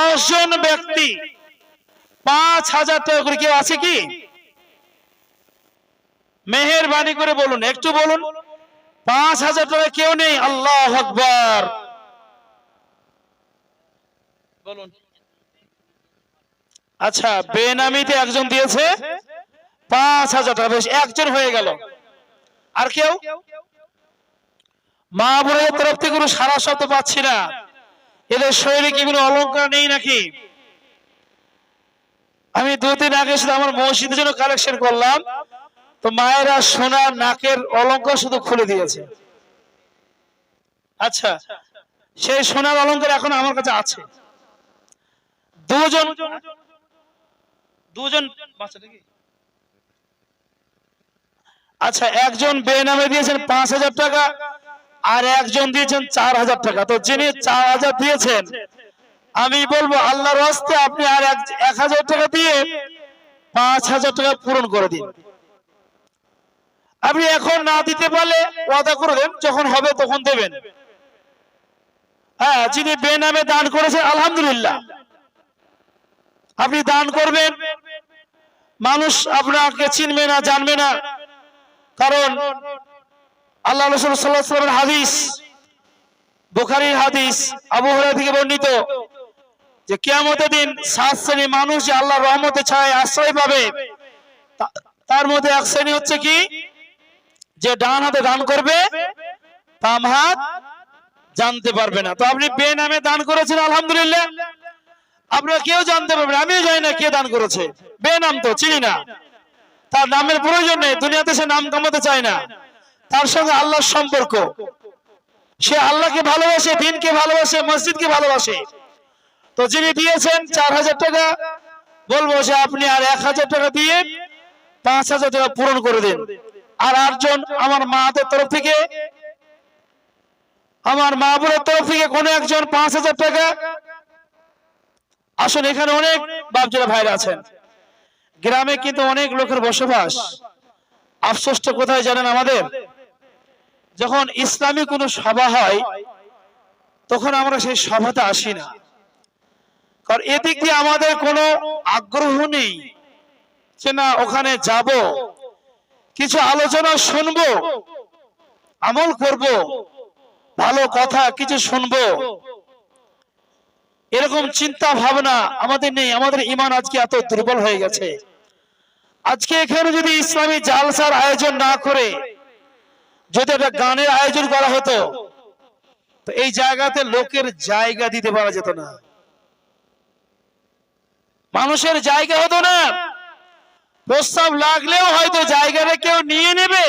10 জন ব্যক্তি 5,000 টাকা করে কেউ আছে কি? মেহেরবানি করে বলুন, একটু বলুন। 5,000 টাকা কেউ নেই? আল্লাহু আকবার বলুন। আচ্ছা, বেনামিতে একজন দিয়েছে 5,000 টাকা, বেশ একজন হয়ে গেল। আর কেউ? মা বোনের তরফ থেকে কোনো সারা শব্দ পাচ্ছি না। এদের শরীরে কি কোনো অলংকার নেই নাকি? আমি 2 দিন আগে শুধু আমার মসজিদের জন্য কালেকশন করলাম, তো মায়েরা সোনার নাকের অলংকার শুধু খুলে দিয়েছে। আচ্ছা, সেই সোনার অলংকার এখন আমার কাছে আছে। দুজন বাচ্চাটা কি? আচ্ছা, একজন বেনামে দিয়েছেন 5,000 টাকা, আর একজন দিয়েছেন 4,000 টাকা। তো যিনি 4,000 দিয়েছেন, আমি বলবো আল্লাহর রাস্তে আপনি আর 1,000 টাকা দিয়ে 5,000 টাকা পূরণ করে দিন। আপনি এখন না দিতে পারলে ওয়াদা করে দেন, যখন হবে তখন দেবেন। হ্যাঁ, যিনি বেনামে দান করেছেন আলহামদুলিল্লাহ, আপনি দান করবেন, মানুষ আপনাকে চিনবে না, জানবে না। কারণ আল্লাহ রাসূল সাল্লাল্লাহু আলাইহি ওয়াসাল্লামের হাদিস, বুখারীর হাদিস, আবু হুরায়রা থেকে বর্ণিত, যে কিয়ামতের দিন 7 শ্রেণীর মানুষ যে আল্লাহর রহমতের ছায়ায় আশ্রয় পাবে, তার মধ্যে এক শ্রেণী হচ্ছে কি, যে ডান হাতে দান করবে, বাম হাত জানতে পারবে না। তো আপনি বেনামে দান করেছেন আলহামদুলিল্লাহ, আপনারা কেউ জানতে পারবে না, আমিও জানি না কে দান করেছে। বেনাম তো চিনি না, তার নামের প্রয়োজন নেই, দুনিয়াতে সে নাম কামাতে চায় না। তার সঙ্গে আল্লাহর সম্পর্ক, সে আল্লাহকে ভালোবাসে, দ্বীনকে ভালোবাসে, মসজিদকে ভালোবাসে। তো যিনি দিয়েছেন 4,000 টাকা, বলবো যে আপনি আর 1,000 টাকা দিয়ে 5,000 টাকা পূরণ করে দিন। আর 8জন আমার মাদের তরফ থেকে, আমার মা বোনের তরফ থেকে কোন একজন 5,000 টাকা। আসলে এখানে অনেক বাপজারা ভাইরা আছেন, গ্রামে কিন্তু অনেক লোকের বসবাস। আফসোসটা কোথায় জানেন? আমাদের যখন ইসলামী কোনো সভা হয়, তখন আমরা সেই সভাতে আসি না, কারণ এদিক দিয়ে আমাদের কোনো আগ্রহ নেই যে না ওখানে যাব, কিছু আলোচনা শুনবো, আমল করব, ভালো কথা কিছু শুনবো, এরকম চিন্তা ভাবনা আমাদের নেই। আমাদের ঈমান আজকে এত দুর্বল হয়ে গেছে। আজকে এখানে যদি ইসলামী জালসার আয়োজন না করে যদি একটা গানের আয়োজন করা হতো, তো এই জায়গাতে লোকের জায়গা দিতে পারা যেত না, মানুষের জায়গা হতো না। প্রস্তাব লাগলেও হয়তো জায়গাটা কেউ নিয়ে নেবে,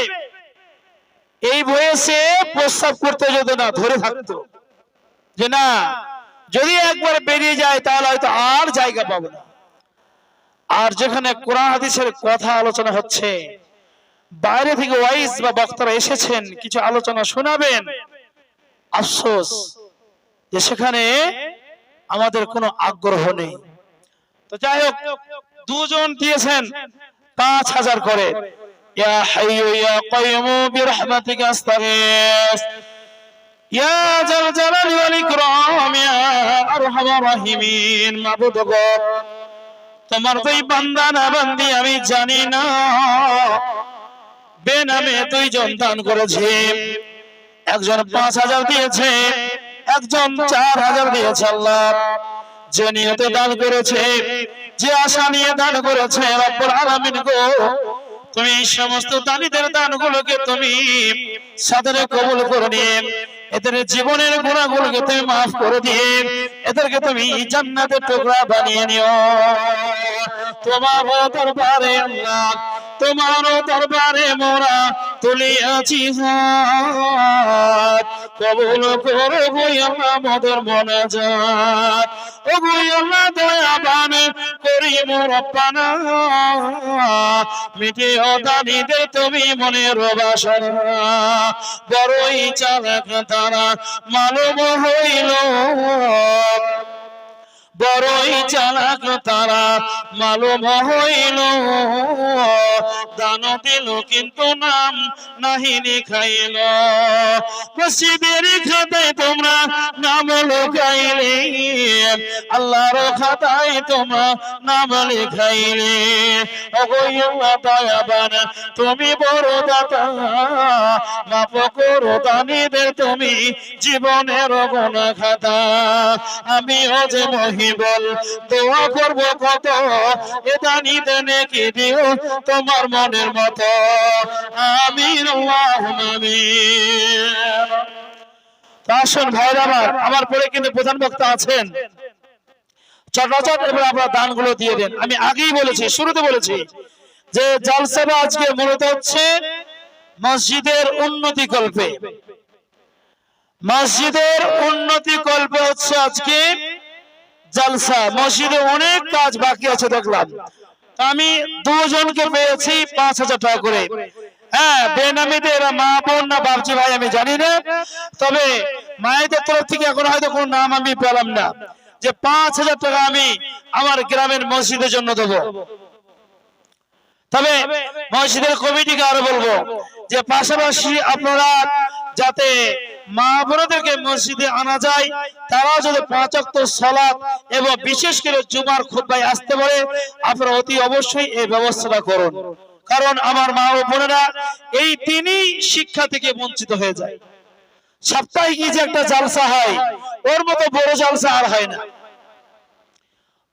এই বয়সে প্রস্তাব করতে যেত না, ধরে থাকতো যে না, যদি একবার বেরিয়ে যায় তাহলে হয়তো আর জায়গা পাবো না। আর যেখানে কোরআন হাদিসের কথা আলোচনা হচ্ছে, বাইরে থেকে ওয়াইজ বা বক্তারা এসেছেন কিছু আলোচনা শোনাবেন, আফসোস যে সেখানে আমাদের কোনো আগ্রহ নেই। তো যাই হোক, 2 জন দিয়েছেন 5,000 করে। ইয়া হাইয়ু ইয়া কাইয়ুমু বিরহমাতিকা আস্তাগীস, ইয়া জাল জালালি ওয়াল ইকরাম, ইয়া আরহামার রাহিমিন। মাবুদ গো, তোমার দুই বান্দা না বান্দি আমি জানি না, বেনামে 2 জন দান করেছে। একজন 5,000 দিয়েছে, একজন 4,000 দিয়েছে। আল্লাহ, যে নিয়তে দান করেছে, যে আশা নিয়ে দান করেছে, রব্বুল আলামিন গো, তুমি এই সমস্ত দানীদের দানগুলোকে তুমি সাদরে কবুল করে নিয়ে এদের জীবনের গুনাহগুলোকে তুমি maaf করে দিয়ে এদেরকে তুমি জান্নাতের টুকরা বানিয়ে নিও। তোমার দরবারে আল্লাহ, তোমার দরবারে মোরা তুলিয়াছি হাত, কবুল করো গো আল্লাহ আমাদের মোনাজাত। ও গো আল্লাহ দয়াবান করিম রব্বানা, মিটিও দানীদের তুমি মনের বাসনা। বড়ই চালাক তারা মালুম হইল, বড়ই চালাক তারা, মালুম হইল দান দিল কিন্তু নাম নাহিনি খাইল। মসজিদের খাতায় তোমরা নাম লেখাইলে, আল্লাহর খাতায় তোমরা নাম লেখাইলে। ওগো আল্লাহ দয়াবান তুমি বড় দাতা, মাফ করো দানীদের তুমি জীবনের গুনাহ খাতা। আমিও যে মহিবল দোয়া করব কত, এ দানীতে নেকি দিও তোমার মনের মতো। আমিন আল্লাহুম্মা আমিন। আসুন ভাইরা আমার পরে কিন্তু প্রধান বক্তা আছেন, চটাচট এবার আপনারা দানগুলো দিয়ে দেন। আমি আগেই বলেছি, শুরুতে বলেছি যে জালসাটা আজকে মূলত হচ্ছে মসজিদের উন্নতি কল্পে, মসজিদের উন্নতি কল্পে হচ্ছে আজকে জালসা। মসজিদে অনেক কাজ বাকি আছে দেখলাম, আমি দুজনকে পেয়েছি ৫,০০০ টাকা করে। হ্যাঁ, বেনামিতে এরা মা বোন না বাপজি ভাই আমি জানি না, তবে মায়েদের তরফ থেকে এখন হয়তো কোনো নাম আমি পেলাম না, যে ৫,০০০ টাকা আমি আমার গ্রামের মসজিদের জন্য দেবো। তবে মসজিদের কমিটিকে আরো বলবো যে পাশাপাশি আপনারা যাতে মা বোনদেরকে মসজিদে আনা যায়, তারাও যদি ৫ ওয়াক্ত সালাত এবং বিশেষ করে জুমার খুতবায় আসতে পারে, আপনারা অতি অবশ্যই এই ব্যবস্থাটা করুন। কারণ আমার মা ও বোনেরা এই দিনই শিক্ষা থেকে বঞ্চিত হয়ে যায়। সপ্তাহে কি যে একটা জালসা হয়, ওর মতো বড় জালসা আর হয় না।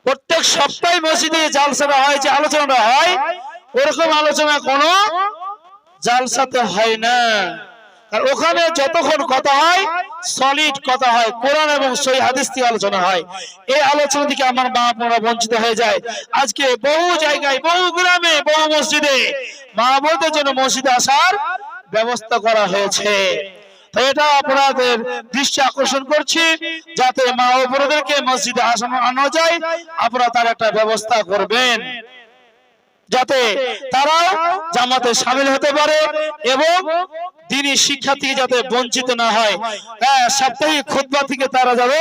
প্রত্যেক সপ্তাহে মসজিদে জালসাটা হয়, যে আলোচনাটা হয়, ওরকম আলোচনা কোনো জালসাতে হয় না। আর ওখানে যতক্ষণ কথা হয় সলিড কথা হয়, কোরআন এবং সহিহ হাদিস থেকে আলোচনা হয়। এই আলোচনা থেকে আমার মা বোনেরা বঞ্চিত হয়ে যায়। আজকে বহু জায়গায়, বহু গ্রামে, বহু মসজিদে মা বোনদের জন্য মসজিদে আসার ব্যবস্থা করা হয়েছে। তো এটা আপনাদের দৃষ্টি আকর্ষণ করছি, যাতে মা ও বোনদেরকে মসজিদে আনা যায়, আপনারা তার একটা ব্যবস্থা করবেন যাতে তারা জামাতে শামিল হতে পারে এবং দ্বীনি শিক্ষা থেকে যাতে বঞ্চিত না হয়। হ্যাঁ, সাপ্তাহিক খুতবা থেকে তারা যাবে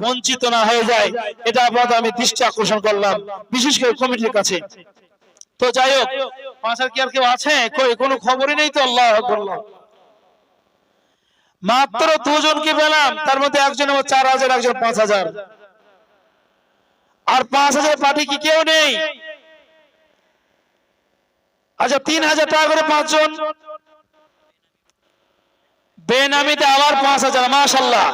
বঞ্চিত না হয়ে যায়, এটা আপনাদের আমি দৃষ্টি আকর্ষণ করলাম, বিশেষ করে কমিটির কাছে। তো যাই হোক, পাঁচার কি আর কেউ আছে? কোনো খবরই নেই তো। আল্লাহু আকবার। মাত্র দুজনকে পেলাম, তার মধ্যে একজন ৪,০০০, একজন ৫,০০০। আর ৫,০০০ পার্টি কি কেউ নেই? আচ্ছা, ৩,০০০ টাকা করে ৫ জন। বেনামিতে আবার ৫,০০০, মাশাআল্লাহ।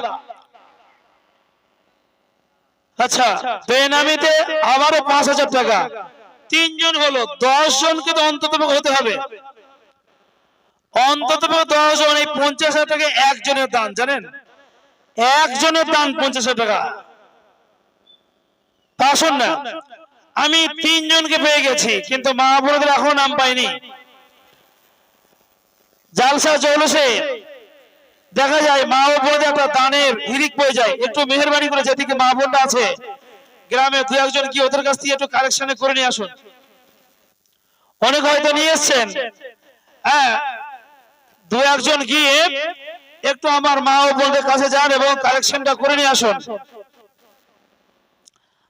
আচ্ছা, বেনামিতে আবারও ৫,০০০ টাকা, ৩ জন হলো। ১০ জনকে তো অন্তত হতে হবে, অন্তত ১০ জন। এই ৫০,০০০ টাকা একজনের দান, জানেন? একজনের দান ৫০,০০০ টাকা। তা শোন না, আমি ৩ জনকে পেয়ে গেছি, কিন্তু মা বোনদের এখনো নাম পাইনি। জালসা চলছে, দেখা যায় মা ও বোনদের একটা দানের হিরিক পেয়ে যায়। একটু মেহেরবানি করে যেদিকে মা বোনরা আছে গ্রামে, ২-১ জন কি ওদের কাছ থেকে একটু কালেকশনে করে নিয়ে আসুন। অনেক হয়তো নিয়ে এসছেন, হ্যাঁ, ২-১ জন গিয়ে একটু আমার মা ও বোনদের কাছে যান এবং কালেকশনটা করে নিয়ে আসুন।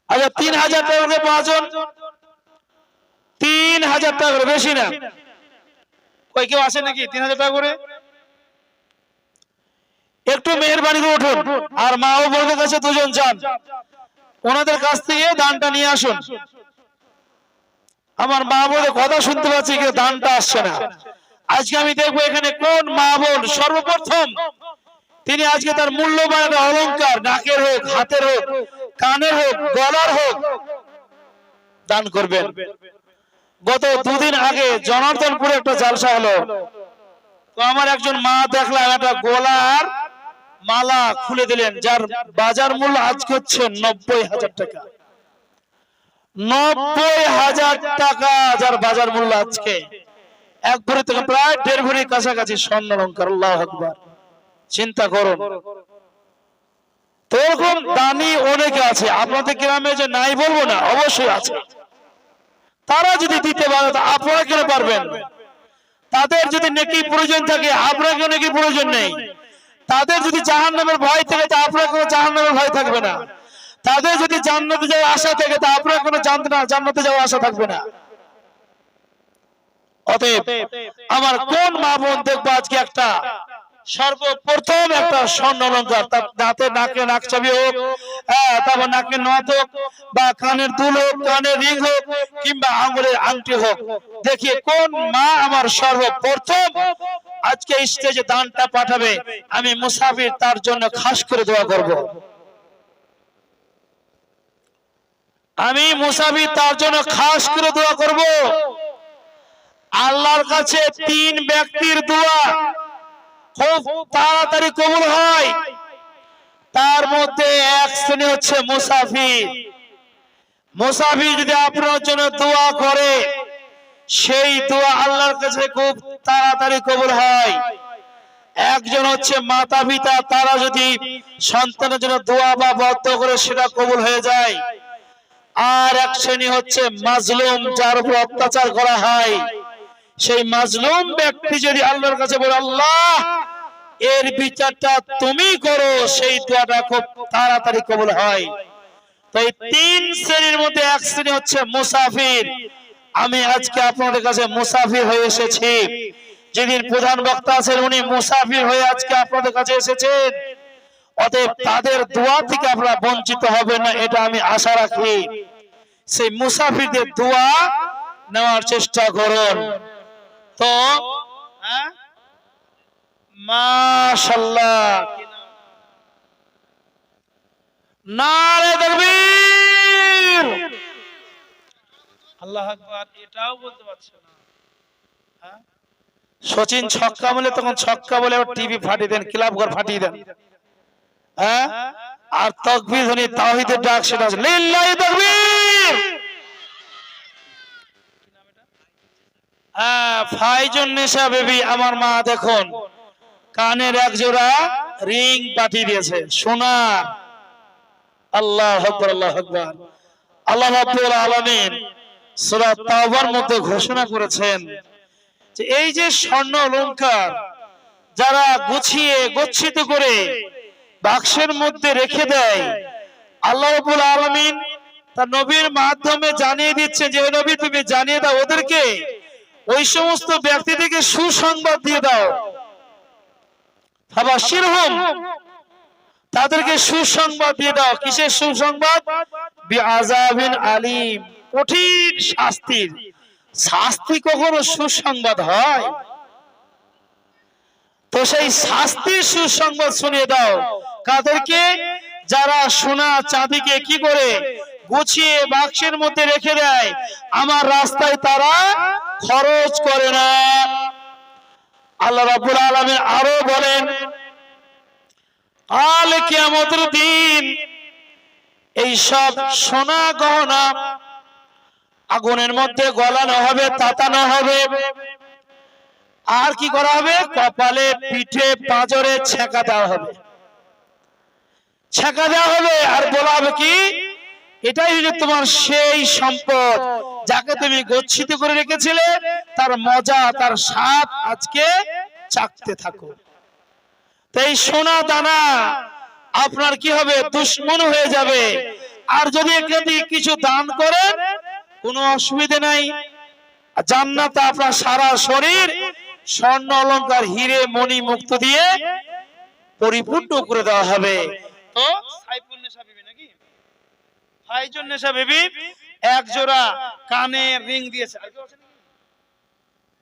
আচ্ছা, ৩,০০০ টাকা করে ৫ জন, ৩,০০০ টাকা করে, বেশি না। কই কেউ আসে নাকি ৩,০০০ টাকা করে? একটু মেহেরবানি করে উঠুন, আর মা ও বোনদের কাছে ২ জন যান, ওনাদের কাছ থেকে দানটা নিয়ে আসুন। আমার মা বোনদের কথা শুনতে পাচ্ছি, কিন্তু দানটা আসছে না। আজকে আমি দেখবো এখানে কোন মা বোন সর্বপ্রথম তিনি আজকে তার মূল্যবান অলংকার, নাকের হোক, হাতের হোক, কানের হোক, গলার হোক, দান করবেন। গত ২ দিন আগে জনার্দনপুরে একটা জালসা হলো, তো আমার একজন মা দেখলাম একটা গলার মালা খুলে দিলেন, যার বাজার মূল্য আজকে হচ্ছে ৯০,০০০ টাকা। ৯০,০০০ টাকা যার বাজার মূল্য আজকে। ১ ভরি থেকে প্রায় ১.৫ ভরির কাছাকাছি স্বর্ণ অলংকার। আল্লাহু আকবার, চিন্তা করুন। তো এরকম দানি অনেকে আছে, আপনাদের গ্রামে যে নাই বলবো না, অবশ্যই আছে। তারা যদি দিতে পারে আপনারা কেন পারবেন? তাদের যদি নেকি প্রয়োজন থাকে, আপনার কেন নেকি প্রয়োজন নেই? তাদের যদি জাহান্নামের ভয় থাকে, তা আপনার কোনো জাহান্নামের ভয় থাকবে না। তাদের যদি জান্নাতে যাওয়ার আশা থাকে তা আপনার কোনো জান্নাতে যাওয়ার আশা থাকবে না। অতএব আমার কোন মা বোন দেখবো আজকে একটা সর্বপ্রথম একটা স্বর্ণ অলংকার, তার দাঁতে নাকে নাকছাবি হোক, তারপর নাকের নথ হোক, বা কানের দুল হোক, কানের রিং হোক, কিংবা আঙুলের আংটি হোক, দেখি কোন মা আমার সর্বপ্রথম আজকে স্টেজে দানটা পাঠাবে, আমি মুসাফির তার জন্য খাস করে দোয়া করব। আমি মুসাফির তার জন্য খাস করে দোয়া করব। আল্লাহর কাছে 3 ব্যক্তির দোয়া খুব তাড়াতাড়ি কবুল হয়। তার মধ্যে এক শ্রেণী হচ্ছে মুসাফির। মুসাফির যদি আপনার জন্য দোয়া করে, সেই দোয়া আল্লাহর কাছে খুব তাড়াতাড়ি কবুল হয়। একজন হচ্ছে মাতা পিতা, তারা যদি সন্তানের জন্য দোয়া বা বদ্ধ করে সেটা কবুল হয়ে যায়। আর এক শ্রেণী হচ্ছে মাজলুম, যার উপর অত্যাচার করা হয়, সেই মাজলুম ব্যক্তি যদি আল্লাহর কাছে বলে আল্লাহ এর বিচারটা তুমি করো, সেই দোয়াটা খুব তাড়াতাড়ি কবুল হয়। তো এই 3 শ্রেণীর মধ্যে এক শ্রেণী হচ্ছে মুসাফির। আমি আজকে আপনাদের কাছে মুসাফির হয়ে এসেছি। যিনি প্রধান বক্তা আছেন উনি মুসাফির হয়ে আজকে আপনাদের কাছে এসেছেন। অতএব তাদের দোয়া থেকে আপনারা বঞ্চিত হবেন না, এটা আমি আশা রাখি। সেই মুসাফিরদের দোয়া নেওয়ার চেষ্টা করুন। তো মাশাআল্লাহ, নারে তাকবীর, আল্লাহু আকবার। এটাও বলতে পারছো না? সচিন ছক্কা বলে তখন ছক্কা বলে টিভি ফাটিয়ে দেন, ক্লাব ঘর ফাটিয়ে দেন। আর তাকবীর ধ্বনি তাওহীদের ডাক, সেটা লিল্লাহি তাকবীর। ফাইজুন নেশা বেবি আমার মা দেখুন কানের এক জোড়া রিং পাঠিয়ে দিয়েছে সোনার। আল্লাহু আকবার, আল্লাহু আকবার। আল্লাহ রাব্বুল আলামিন সূরা তাওবার মধ্যে ঘোষণা করেছেন যে এই যে স্বর্ণ অলংকার যারা গুছিয়ে গচ্ছিত করে বাক্সের মধ্যে রেখে দেয়, আল্লাহ রাব্বুল আলামিন তার নবীর মাধ্যমে জানিয়ে দিচ্ছে যে নবী তুমি জানিয়ে দাও ওদেরকে, ওই সমস্ত ব্যক্তিদেরকে সুসংবাদ দিয়ে দাও। ফাবাশিরহুম, তাদেরকে সুসংবাদ দিয়ে দাও। কিসের সুসংবাদ? বিআযাবিন আলীম, কঠিন শাস্তির। শাস্তি কখনো সুসংবাদ হয়? তো সেই শাস্তির সুসংবাদ শুনিয়ে দাও কাদেরকে? যারা সোনা চাঁদিকে কি করে গুছিয়ে বাক্সের মধ্যে রেখে দেয়, আমার রাস্তায় তারা খরচ করে না। আল্লাহ রাব্বুল আলামিন আরো বলেন কাল কিয়ামতের দিন এই সব সোনা গহনা আগুনের মধ্যে গলানো হবে, তাতানো হবে। আর কি করা হবে? কপালে, পিঠে, পাঁজরে ছেঁকা দেওয়া হবে, ছেঁকা দেওয়া হবে। আর বলা হবে কি এটাই হচ্ছে তোমার সেই সম্পদ যাকে তুমি গচ্ছিত করে রেখেছিলে, তার মজা, তার স্বাদ আজকে চাখতে থাকো। তো এই সোনা দানা আপনার কি হবে? দুশ্মন হয়ে যাবে। আর যদি এখানে কিছু দান করেন কোনো অসুবিধা নাই, জান্নাতে আপনার সারা শরীর স্বর্ণ অলংকার, হিরে মণি মুক্ত দিয়ে পরিপূর্ণ করে দেওয়া হবে। তো সাইফুন নেশা বিবি নাকি ফাইজুন নেশা বিবি এক জোড়া কানের রিং দিয়েছে।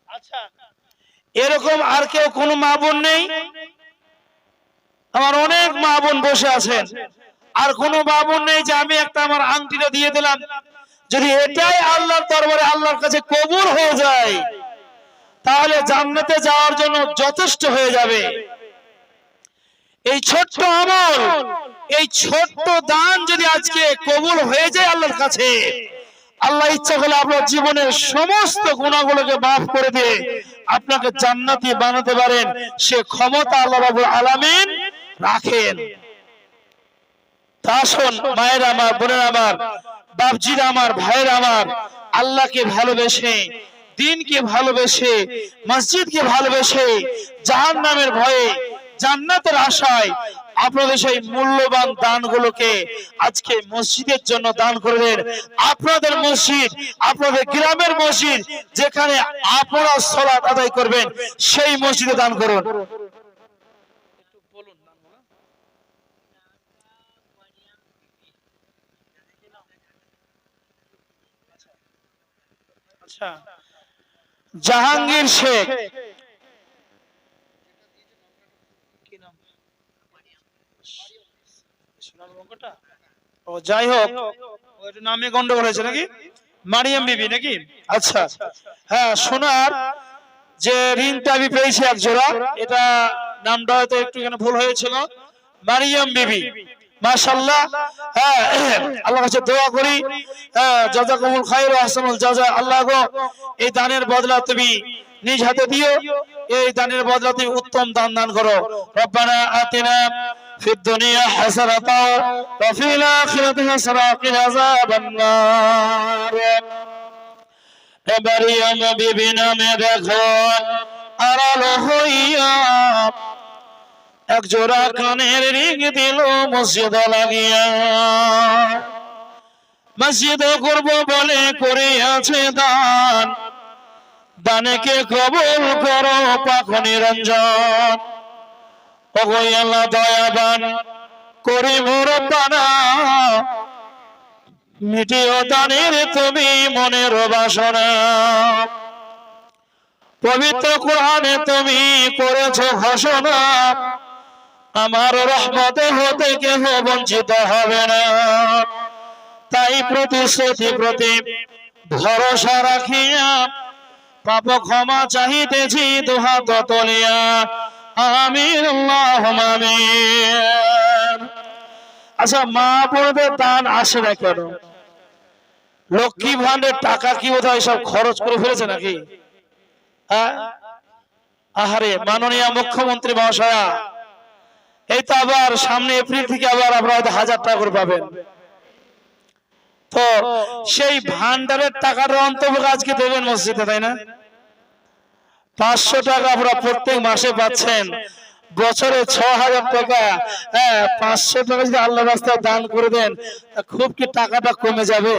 আচ্ছা, এরকম আর কেউ কোনো মা বোন নেই? আমার অনেক মা বোন বসে আছেন, আর কোনো মা বোন নেই যে আমি একটা আমার আংটিটা দিয়ে দিলাম, যদি এটাই আল্লাহর দরবারে আল্লাহর কাছে কবুল হয়ে যায় তাহলে জান্নাতে যাওয়ার জন্য যথেষ্ট হয়ে যাবে। এই ছোট্ট আমল, এই ছোট্ট দান যদি আজকে কবুল হয়ে যায় আল্লাহর কাছে, আল্লাহ ইচ্ছা করলে আপনার জীবনের সমস্ত গুনাহগুলোকে মাফ করে দিয়ে আপনাকে জান্নাতি বানাতে পারেন। সে ক্ষমতা আল্লাহ রাব্বুল আলামিন রাখেন। তা আসুন মায়ের আমার, বোনের আমার, বাপজিরা আমার, ভাইয়ের আমার, আল্লাহকে ভালোবেসে, দ্বীনকে ভালোবেসে, মসজিদকে ভালোবেসে, জাহান্নামের ভয়ে, জান্নাতের আশায় আপনাদের সেই মূল্যবান দানগুলোকে আজকে মসজিদের জন্য দান করবেন। আপনাদের মসজিদ, আপনাদের গ্রামের মসজিদ, যেখানে আপনারা সালাত আদায় করবেন, সেই মসজিদে দান করুন। জাহাঙ্গীর শেখ, ও যাই হোক, নামে গন্ডগোল হয়েছে নাকি? মারিয়াম বিবি নাকি? আচ্ছা, হ্যাঁ, সোনার যে রিংটা আমি পেয়েছি এক জোড়া, এটা নামটা হয়তো একটু এখানে ভুল হয়েছিল, মারিয়াম বিবি। মাশাআল্লাহ, হ্যাঁ, আল্লাহর কাছে দোয়া করি, জাযাকুমুল খায়র ওয়া আহসানুল জাযা। আল্লাহ গো, এই দানের বদলা তুমি নিজ হাতে দিও, এই দানের বদলা তুমি উত্তম দান দান করো। রব্বানা আতিনা ফিদ দুনিয়া হাসানাতাও ওয়া ফিল আখিরাতি হাসানাতাও ওয়া কিনা আযাবান নার। মারিয়াম বিবি নামে দেখো আড়াল হইয়া এক জোড়া কানের রিং দিল মসজিদ লাগিয়া। মসজিদ করব বলে করে আছে দান, দানেকে কবুল করো পাক নিরঞ্জন। ওগো আল্লাহ দয়াবান করিম রব্বানা, মিটিও দানের তুমি মনের বাসনা। পবিত্র কোরআনে তুমি করেছো ঘোষণা, আমার রহমতে হতে কেহ বঞ্চিত হবে না। তাই প্রতিশ্রুতি প্রতি ভরসা রাখিয়া পাপ ক্ষমা চাহিতেছি দুহাত তুলিয়া। আমিন আল্লাহুম্মা আমিন। আচ্ছা, মা বোনদের দান আসে না কেন? লক্ষ্মী ভান্ডারের টাকা কি বোধহয় সব খরচ করে ফেলেছে নাকি? আহারে, মাননীয় মুখ্যমন্ত্রী মহাশয়া, এই তো আবার সামনে এপ্রিল থেকে আবার আপনারা 1000 টাকা করে পাবেন। তো সেই ভান্ডারের টাকার অন্তর্ভুক্ত আজকে দেবেন মসজিদে, তাই না? 500 টাকা আপনারা প্রত্যেক মাসে পাচ্ছেন, বছরে 6000 টাকা। 500 টাকা যদি আল্লাহর রাস্তায় দান করে দেন, খুব কি টাকাটা কমে যাবে?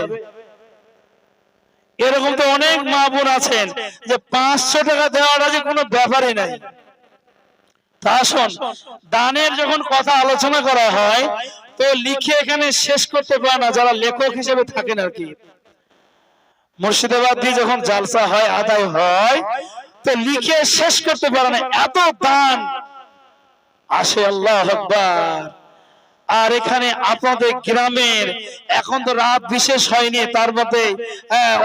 এরকম তো অনেক মা বোন আছেন যে 500 টাকা দেওয়াটা যে কোনো ব্যাপারই নাই। তা আসুন, দানের যখন কথা আলোচনা করা হয় তো লিখে এখানে শেষ করতে পারে না যারা লেখক হিসেবে থাকেন আর কি। মুর্শিদাবাদ দিয়ে যখন জালসা হয়, আদায় হয়, তো লিখে শেষ করতে পারে না, এত দান আসে। আল্লাহু আকবার। আর এখানে আপনাদের গ্রামের এখন তো রাত বিশেষ হয়নি, তার মধ্যে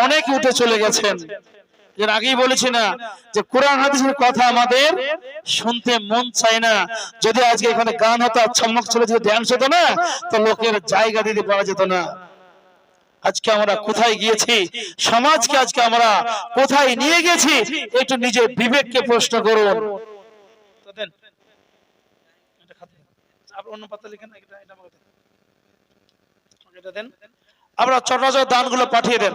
অনেকে উঠে চলে গেছেন। এর আগেই বলেছি না যে কোরআন হাদিসের কথা আমাদের শুনতে মন চায় না। যদি আজকে এখানে গান হতো, ছমক চলে যেত, ড্যান্স হতো না, তো লোকের জায়গা দিতে পারা যেত না। আজকে আমরা কোথায় গিয়েছি, সমাজকে আজকে আমরা কোথায় নিয়ে গেছি, একটু নিজের বিবেককে প্রশ্ন করুন। আমরা ছোট দানগুলো পাঠিয়ে দেন।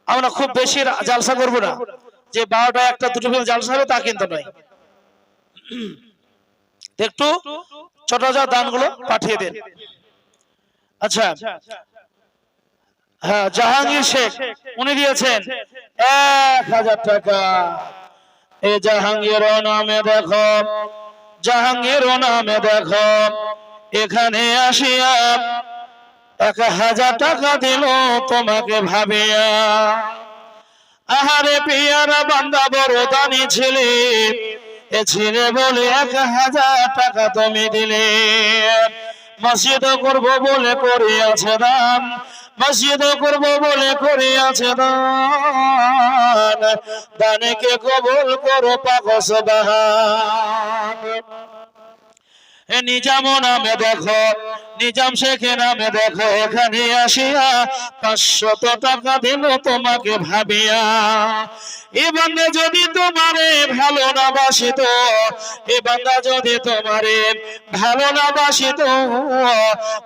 আমরা খুব বেশি জালসা করব না, যে 12টা 1টা 2টো জালসা হবে তা কিন্তু নয়। একটু ছোট দানগুলো পাঠিয়ে দেন। আচ্ছা, হ্যাঁ, জাহাঙ্গীর শেখ উনি দিয়েছেন 1000 টাকা। এই জাহাঙ্গীর নামে দেখো, জাহাঙ্গীর নামে দেখো, এখানে আসিয়া 1000 টাকা দিল তোমাকে ভাবিয়া। আহারে পিয়ারা বান্দা বড় দানি ছিলে, এ ছিলে বলে 1000 টাকা তুমি দিলে। মসজিদ করব বলে করিয়াছে দান, মসজিদ করব বলে করিয়াছে দান, দানেকে কবুল করো পাক সুবহান। নিজাম নামে দেখো, নিজাম শেখ নামে দেখো, এখানে আসিয়া 500 টাকা দিল তোমাকে ভাবিয়া। এ বান্দা যদি তোমারে ভালো না বাসিত, এ বান্দা যদি তোমারে ভালো না বাসিত,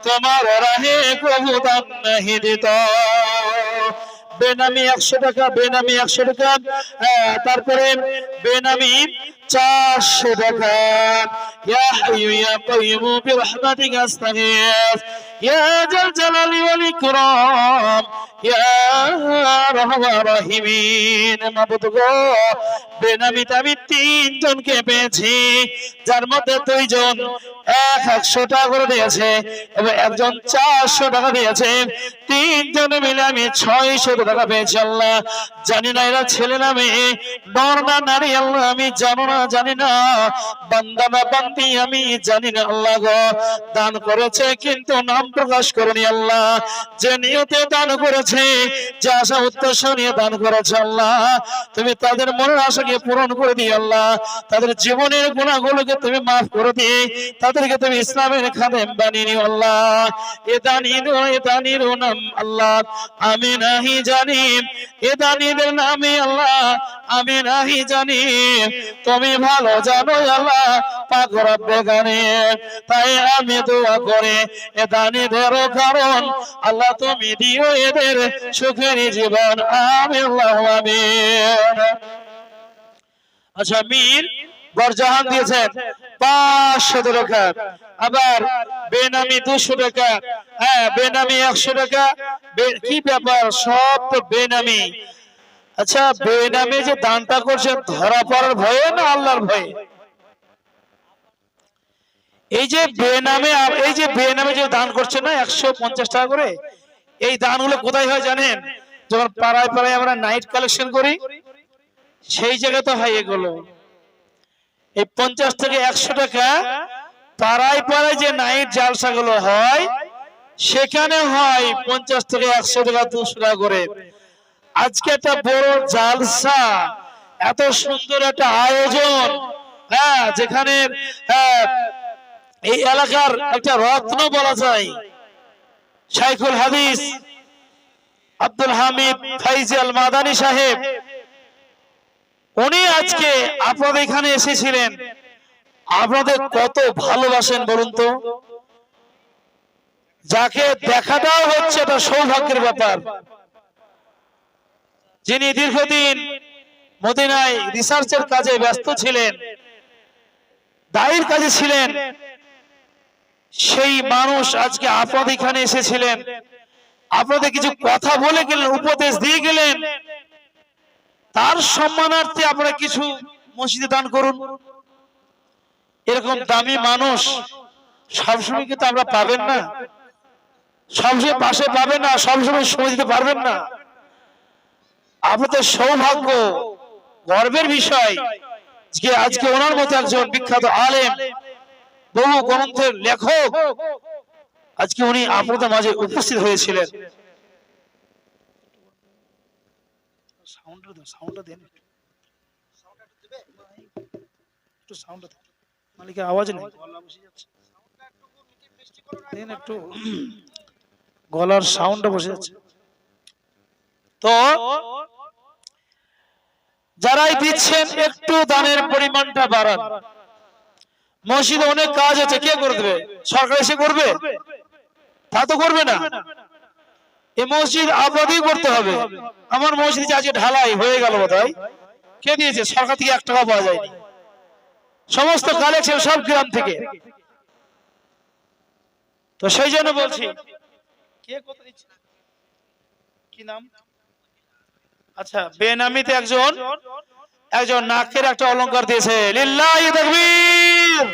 তোমার রাহে কবু দান নাহি দিত। বেনামি 100 টাকা, বেনামি 100 টাকা, তারপরে বেনামি 400 টাকা। ইয়া হাইয়ু ইয়া কাইয়ুম বিরহমাতিকা আস্তাগীথ ইয়া জাল জালালি ওয়াল ইকরাম ইয়া আরহামার রাহিমিন। মাবুদ গো, বেনামিতে আমি 3 জনকে পেয়েছি, যার মধ্যে 2 জন 100 টাকা করে দিয়েছে এবং একজন 400 টাকা দিয়েছে। 3 জনে মিলে আমি 600 টাকা পেয়েছি। আল্লাহ, জানি না এরা ছেলে না মেয়ে, নর না নারী, আল্লাহ আমি জানি না, বান্দা না বান্দি আমি জানি না। আল্লাহ গো, দান করেছে কিন্তু নাম প্রকাশ করেনি। আল্লাহ, যে নিয়তে দান করেছে, যে আশা উদ্দেশ্য নিয়ে দান করেছে, আল্লাহ তুমি তাদের মনের আশাকে পূরণ করে দিও। আল্লাহ, তাদের জীবনের গুনাহগুলোকে তুমি মাফ করে দিয়ে তাদেরকে তুমি ইসলামের খাদেম বানিয়ে নিও। আল্লাহ, এ দানির নাম আল্লাহ আমি নাহি জানি, এ দানিদের নামে আল্লাহ আমি নাহি জানি, তুমি ভালো জানো আল্লাহ পাক রব্বে গানিম। তাই আমি দোয়া করে এ দানিদেরও কারণ আল্লাহ তুমি দিও এদের সুখের জীবন। আমিন আল্লাহু আমিন। আচ্ছা, মীর বরজাহান দিয়েছেন 500 টাকা, আবার বেনামি 200 টাকা, বেনামি 100 টাকা। কি ব্যাপার, সব তো বেনামি। আচ্ছা, বেনামি যে দানটা করছেন ধরা পড়ার ভয়ে না আল্লাহর ভয়ে? এই যে বেনামে যে দান করছেন না 150 টাকা করে, এই দানগুলো কোথায় হয় জানেন? যখন পাড়ায় পাড়ায় আমরা নাইট কালেকশন করি, সেই জায়গাতে হয় এগুলো। এই 50 থেকে 100 টাকা পাড়ায় পাড়ায় যে নাইট জালসাগুলো হয়, সেখানে হয় 50 থেকে 100 টাকা 200 টাকা করে। আজকে একটা বড় জালসা, এত সুন্দর একটা আয়োজন, যেখানে এই এলাকার একটা রত্ন বলা যায়, শাইখুল হাদিস আব্দুল হামিদ ফাইজি আল মাদানী সাহেব, উনি আজকে আপনাদের এখানে এসেছিলেন। আপনাদের কত ভালোবাসেন বলুন তো? যাকে দেখাটাও হচ্ছে এটা সৌভাগ্যের ব্যাপার। যিনি দীর্ঘদিন মদিনায় রিসার্চের কাজে ব্যস্ত ছিলেন, দায়ের কাজে ছিলেন, সেই মানুষ আজকে আপনাদের এখানে এসেছিলেন। আপনাদের কিছু কথা বলে গেলেন, উপদেশ দিয়ে গেলেন, তার সম্মানার্থে আপনারা কিছু মসজিদে দান করুন। এরকম দামি মানুষ সবসময় কিন্তু আমরা পাবেন না, সবসময় পাশে পাবেন না, সবসময় সময় দিতে পারবেন না। আপনাদের সৌভাগ্য, গর্বের বিষয় যে আজকে ওনার মতো একজন বিখ্যাত আলেম, বহু গ্রন্থের লেখক, আজকে উনি আপনাদের মাঝে উপস্থিত হয়েছিলেন। মালিকের আওয়াজ নেই, একটু গলার সাউন্ডটা বসে যাচ্ছে। তো যারাই দিচ্ছেন একটু দানের পরিমাণটা বাড়ান। মসজিদে অনেক কাজ আছে, কে করে দেবে? সরকার এসে করবে? তা তো করবে না। এই মসজিদ আবাদই করতে হবে। আমার মসজিদ আজকে ঢালাই হয়ে গেল বোধহয়, কে দিয়েছে? সরকার থেকে 1 টাকা পাওয়া যায়নি, সমস্ত কালেকশন সব গ্রাম থেকে। তো সেই জন্য বলছি, কে কত দিচ্ছে, কি নাম? আচ্ছা, বেনামিতে একজন নাকের একটা অলংকার দিয়েছে, লিল্লাহি তাকবীর।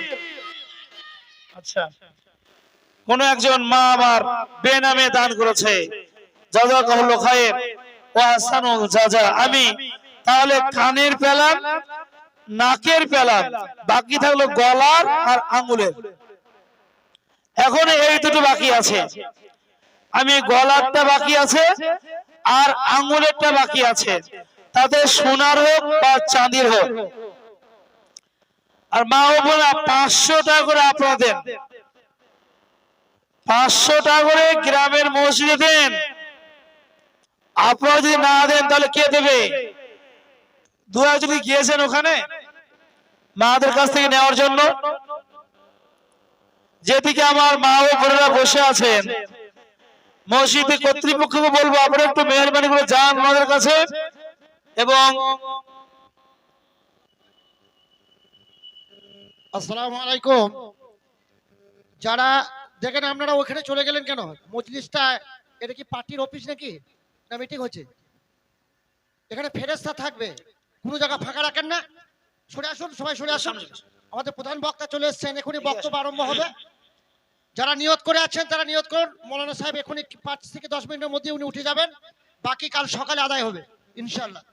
আচ্ছা, কোন একজন মা আমার বেনামে দান করেছে, জাযাকাল্লাহু খায়র ওয়া আহসানুল জাযা। আমি তাহলে কানের পেলাম, নাকের পেলাম, বাকি থাকলো গলার আর আঙ্গুলের। এখন এই দুটো বাকি আছে। আমি গলারটা বাকি আছে আর আঙ্গুলেরটা বাকি আছে, তাদের সোনার হোক বা চাঁদির হোক। আর মা ও বোনা 500 টাকা করে আপনাদের, 500 টাকা করে গ্রামের মসজিদে দেন। আপনারা যদি না দেন তাহলে কে দেবে? দুয়া যদি গিয়েছেন ওখানে মাদের কাছ থেকে নেওয়ার জন্য, যেদিকে আমার মা ও বোনেরা বসে আছেন, মসজিদ কর্তৃপক্ষকে বলবো আপনারা একটু মেহরবানি করে যান ওনাদের কাছে এবং আসসালামু আলাইকুম। যারা দেখেন আপনারা ওখানে চলে গেলেন কেন? মজলিসটা এটা কি পার্টির অফিস নাকি, না মিটিং হচ্ছে? এখানে ফেরেশতা থাকবে, কোনো জায়গা ফাঁকা রাখেন না। সরে আসুন, সবাই সরে আসুন। আমাদের প্রধান বক্তা চলে এসেছেন, এখনই বক্তব্য আরম্ভ হবে। যারা নিয়ত করে আছেন তারা নিয়ত করুন। মৌলানা সাহেব এখনই 5 থেকে 10 মিনিটের মধ্যে উনি উঠে যাবেন, বাকি কাল সকালে আদায় হবে ইনশাআল্লাহ।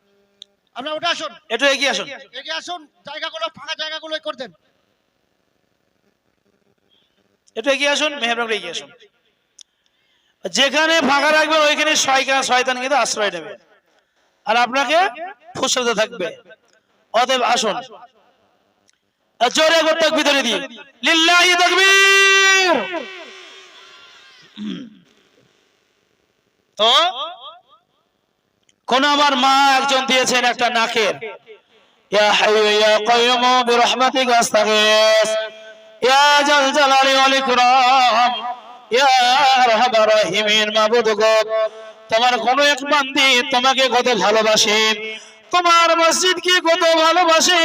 আপনারা উঠে আসুন, একটু এগিয়ে আসুন, এগিয়ে আসুন, জায়গাগুলো ফাঁকা জায়গাগুলো করে দেন। একটু এগিয়ে আসুন, মেহরবানি করে এগিয়ে আসুন। যেখানে ফাঁকা রাখবেন ওইখানে শয়তান কিন্তু আশ্রয় নেবে আর আপনাকে ফুসলাতে থাকবে। অতএব আসুন, জোরে করে তাকবীর দিয়ে লিল্লাহি তাকবীর। তো কোন আমার মা একজন দিয়েছেন একটা নাকের, ইয়া হাইয়্যু ইয়া কাইয়্যুম বিরহমাতিকা আস্তাগীস ইয়া জাল জালালি ওয়াল ইকরাম ইয়া আরহামার রাহিমিন। মাবুদ গো, তোমার কোন এক বান্দি তোমাকে কত ভালোবাসে, তোমার মসজিদকে কত ভালোবাসে,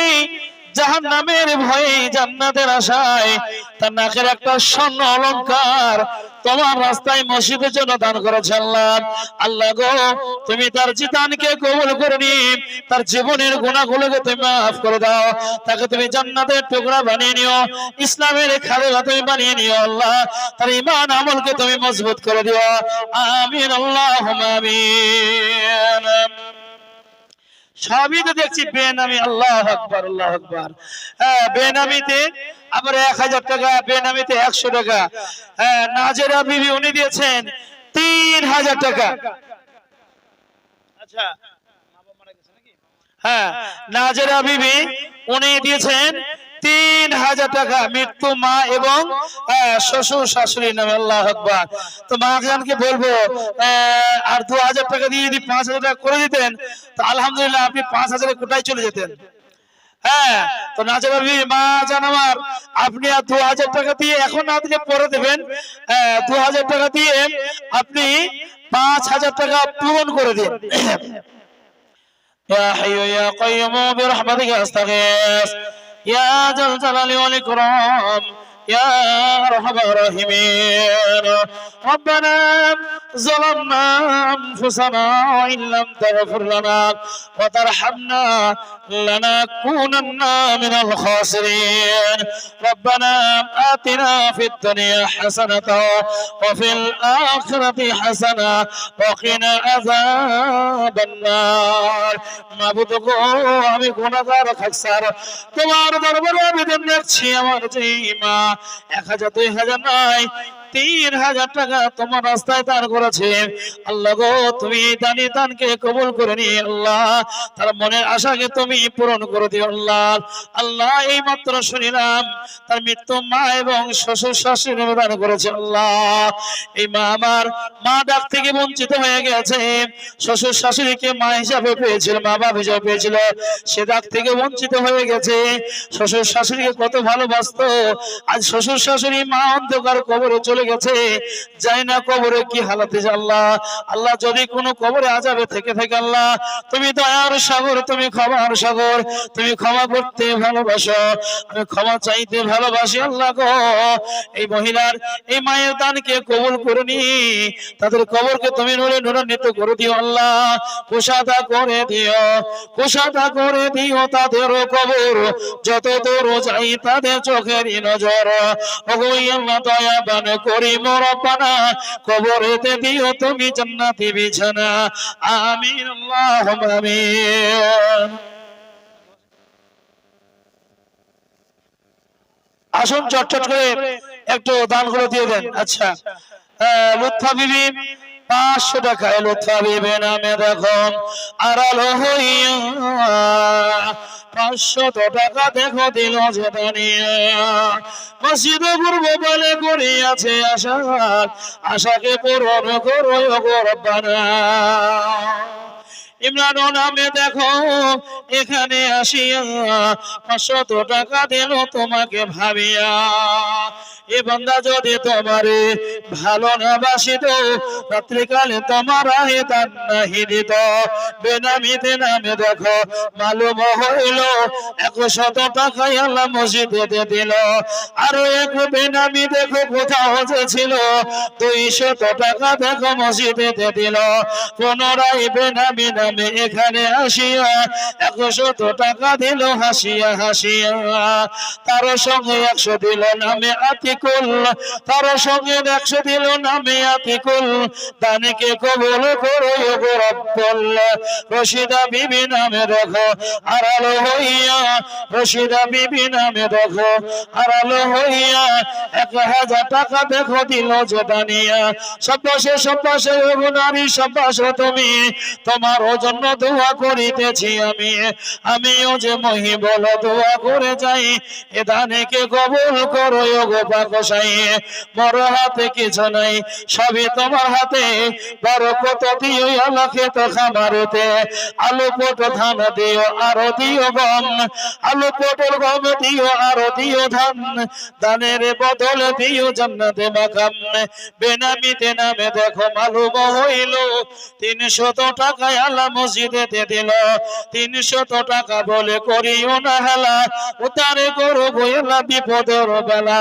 জাহান্নামের ভয়ে জান্নাতের আশায় তার নাকের একটা স্বর্ণ অলংকার তোমার রাস্তায় মসজিদের জন্য দান করেছে আল্লাহ। আল্লাহ গো, তুমি তার জিতানকে কবুল করে নি, তার জীবনের গুনাহগুলোকে তুমি মাফ করে দাও, তাকে তুমি জান্নাতের টুকরা বানিয়ে নিও, ইসলামের খালেদা তুমি বানিয়ে নিও আল্লাহ, তার ঈমান আমলকে তুমি মজবুত করে দিও। আমিন আল্লাহুম্মা আমিন। সবই তো দেখছি বেনামি। আল্লাহু আকবার, আল্লাহু আকবার। হ্যাঁ, বেনামিতে আবার 1000 টাকা, বেনামিতে 100 টাকা। হ্যাঁ, নাজেরা বিবি উনি দিয়েছেন 3000 টাকা। আচ্ছা, হ্যাঁ, নাজেরা বিবি উনি দিয়েছেন 3000 টাকা মৃত্যু মা এবং শ্বশুর শাশুড়ির নামে। আল্লাহু আকবার। তো মা জানকে বলবো আর 2000 টাকা দিয়ে যদি 5000 টাকা করে দিতেন তো আলহামদুলিল্লাহ আপনি 5000 কোটায় চলে যেতেন। হ্যাঁ, তো নাজেরা বিবি মা জান আমার, আপনি আর 2000 টাকা দিয়ে এখন না দিলে পরে দেবেন, 2000 টাকা দিয়ে আপনি 5000 টাকা পূরণ করে দিন। يا حي يا قيوم برحمتك استغيث يا ذا الجلال والإكرام يا أرحم الراحمين. ربنا ظلمنا أنفسنا وإن لم تغفر لنا وترحمنا لنكونن من الخاسرين. ربنا آتنا في الدنيا حسنة وفي الآخرة حسنة وقنا عذاب النار. মাবুদ গো, আমি গুনাহগার খাকসার, তোমার দরবারে আবেদন রাখছি আমার যে মা 1000 2000 নয় 3000 টাকা তোমার রাস্তায় দান করেছে আল্লাহ গো, তুমি দানি দানকে কবুল করে নিয়ে আল্লাহ তার মনের আশাকে তুমি পূরণ করে দিও আল্লাহ। আল্লাহ এই মাত্র শুনিলাম তার মৃত্যু মা এবং শ্বশুর শাশুড়ি দান করেছে আল্লাহ। এই মা আমার মা ডাক থেকে বঞ্চিত হয়ে গেছে, শ্বশুর শাশুড়িকে মা হিসাবে পেয়েছিল, মা বাবা হিসাবে পেয়েছিল, সে ডাক থেকে বঞ্চিত হয়ে গেছে। শ্বশুর শাশুড়িকে কত ভালোবাসতো, আজ শ্বশুর শাশুড়ি মা অন্ধকার কবরে চলে গেছে, জানি না কবরে কি হালাতে। আল্লাহ আল্লাহ যদি কোনো কবরে আযাবে থেকে থাকে আল্লাহ তুমি দয়ার সাগর, তুমি ক্ষমার সাগর, তুমি ক্ষমা করতে ভালোবাসো, আমি ক্ষমা চাইতে ভালোবাসি আল্লাহ গো। এই মহিলার এই মায়ের দানকে কবুল করে নি, তাদের কবরকে তুমি নূরে নূরান্বিত করে দিও আল্লাহ, কুশাদা করে দিও, কুশাদা করে দিও তাদের কবর, যত দূর যাই তাদের চোখের নজর। ওগো আল্লাহ দয়াবান করিম রব্বানা, কবরেতে দিও তুমি জান্নাতি বিছানা। আমিন আল্লাহুম্মা আমিন। আসুন চটচট করে একটু দানগুলো দিয়ে দেন। আচ্ছা, লুৎফা বিবি 500 টাকা, লুৎফা বিবি নামে দেখো আড়ালো হইয়া 500 টাকা দেখো দিল যে দানিয়া, মসজিদ পূর্ব বলে করিয়াছে আশা, আশাকে পূরণ করো গো রব্বানা। ইমরান নামে দেখো এখানে আসিয়া 500 টাকা দিল তোমাকে ভাবিয়া। এ বান্দা যদি তোমারে ভালো না বাসিত রাত্রিকালে তোমার দান নাহি দিত। বেনামিতে নামে দেখো মালুম হইল 100 টাকায় আল্লাহ মসজিদে দিল। আরো এক বেনামি দেখো কোথাও যে ছিল 200 টাকা দেখো মসজিদে দিল। পুনরায় বেনামি নামে এখানে আসিয়া 100 টাকা দিল হাসিয়া হাসিয়া। তার সঙ্গে 100 দিল নামে আতিকুল, তার সঙ্গে 100 দিল নামে আতিকুল। দানকে কবুল করো গো রব্বুল। রশিদা বিবি নামে দেখো আড়ালো হইয়া, রশিদা বিবি নামে দেখো আড়ালো হইয়া 1000 টাকা দেখো দিল যে দানিয়া। সব্বাসে সব্বাসে গো নারী সব্বাসে তুমি, তোমার জন্য দোয়া করিতেছি আমি। আমিও যে মহি বলো দোয়া করে যাই, এ দানকে কবুল করো গো পাকশাই। বড় হাতে কিছু নাই সবই তোমার হাতে, বরকত দিও আল্লাহ খেত খামারেতে। আলু পটল ধান দিও আরো দিও গম, আলু পটল গম দিও আরো দিও ধান। দানের বদলে দিও জান্নাতে মাকাম। বেনামিতে নামে দেখো মালুম হইল 300 টাকায় আল্লাহ মসজিদে দিল। 300 টাকা বলে করিও না হেলা, উতারে করো বইলা বিপদের বেলা।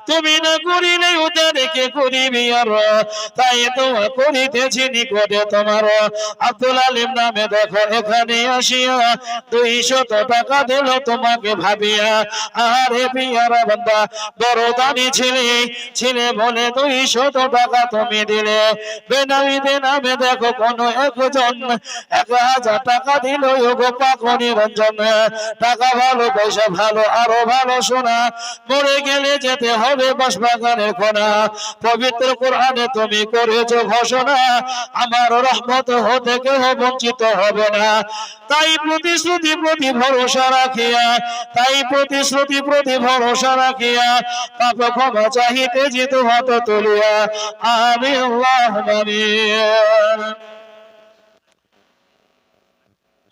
তুমি না করিলে উতারে কে করিবি আর, তাই দোয়া করিতেছি নিকটে তোমার। আব্দুল আলিম নামে দেখো এখানে আসিয়া 200 টাকা দিল তোমাকে ভাবিয়া। আরে পিয়ারা বান্দা বড় দানি ছিলে বলে 200 টাকা তুমি দিলে। বেনামিতে নামে দেখো কোন একজন 1000 টাকা দিল গো পাকনি রঞ্জন। টাকা ভালো পয়সা ভালো আরো ভালো শোনা, মরে গেলে যেতে হবে বাসবাগানের কোনা। পবিত্র কোরআনে তুমি করেছো ঘোষণা, আমার রহমত হতে কেউ বঞ্চিত হবে না। তাই প্রতিশ্রুতি প্রতি ভরসা রাখিয়া, তাই প্রতিশ্রুতি প্রতি ভরসা রাখিয়া পাপ ক্ষমা চাহিতে জিত হাত তুলিয়া আমি আল্লাহুম্মা আমিন।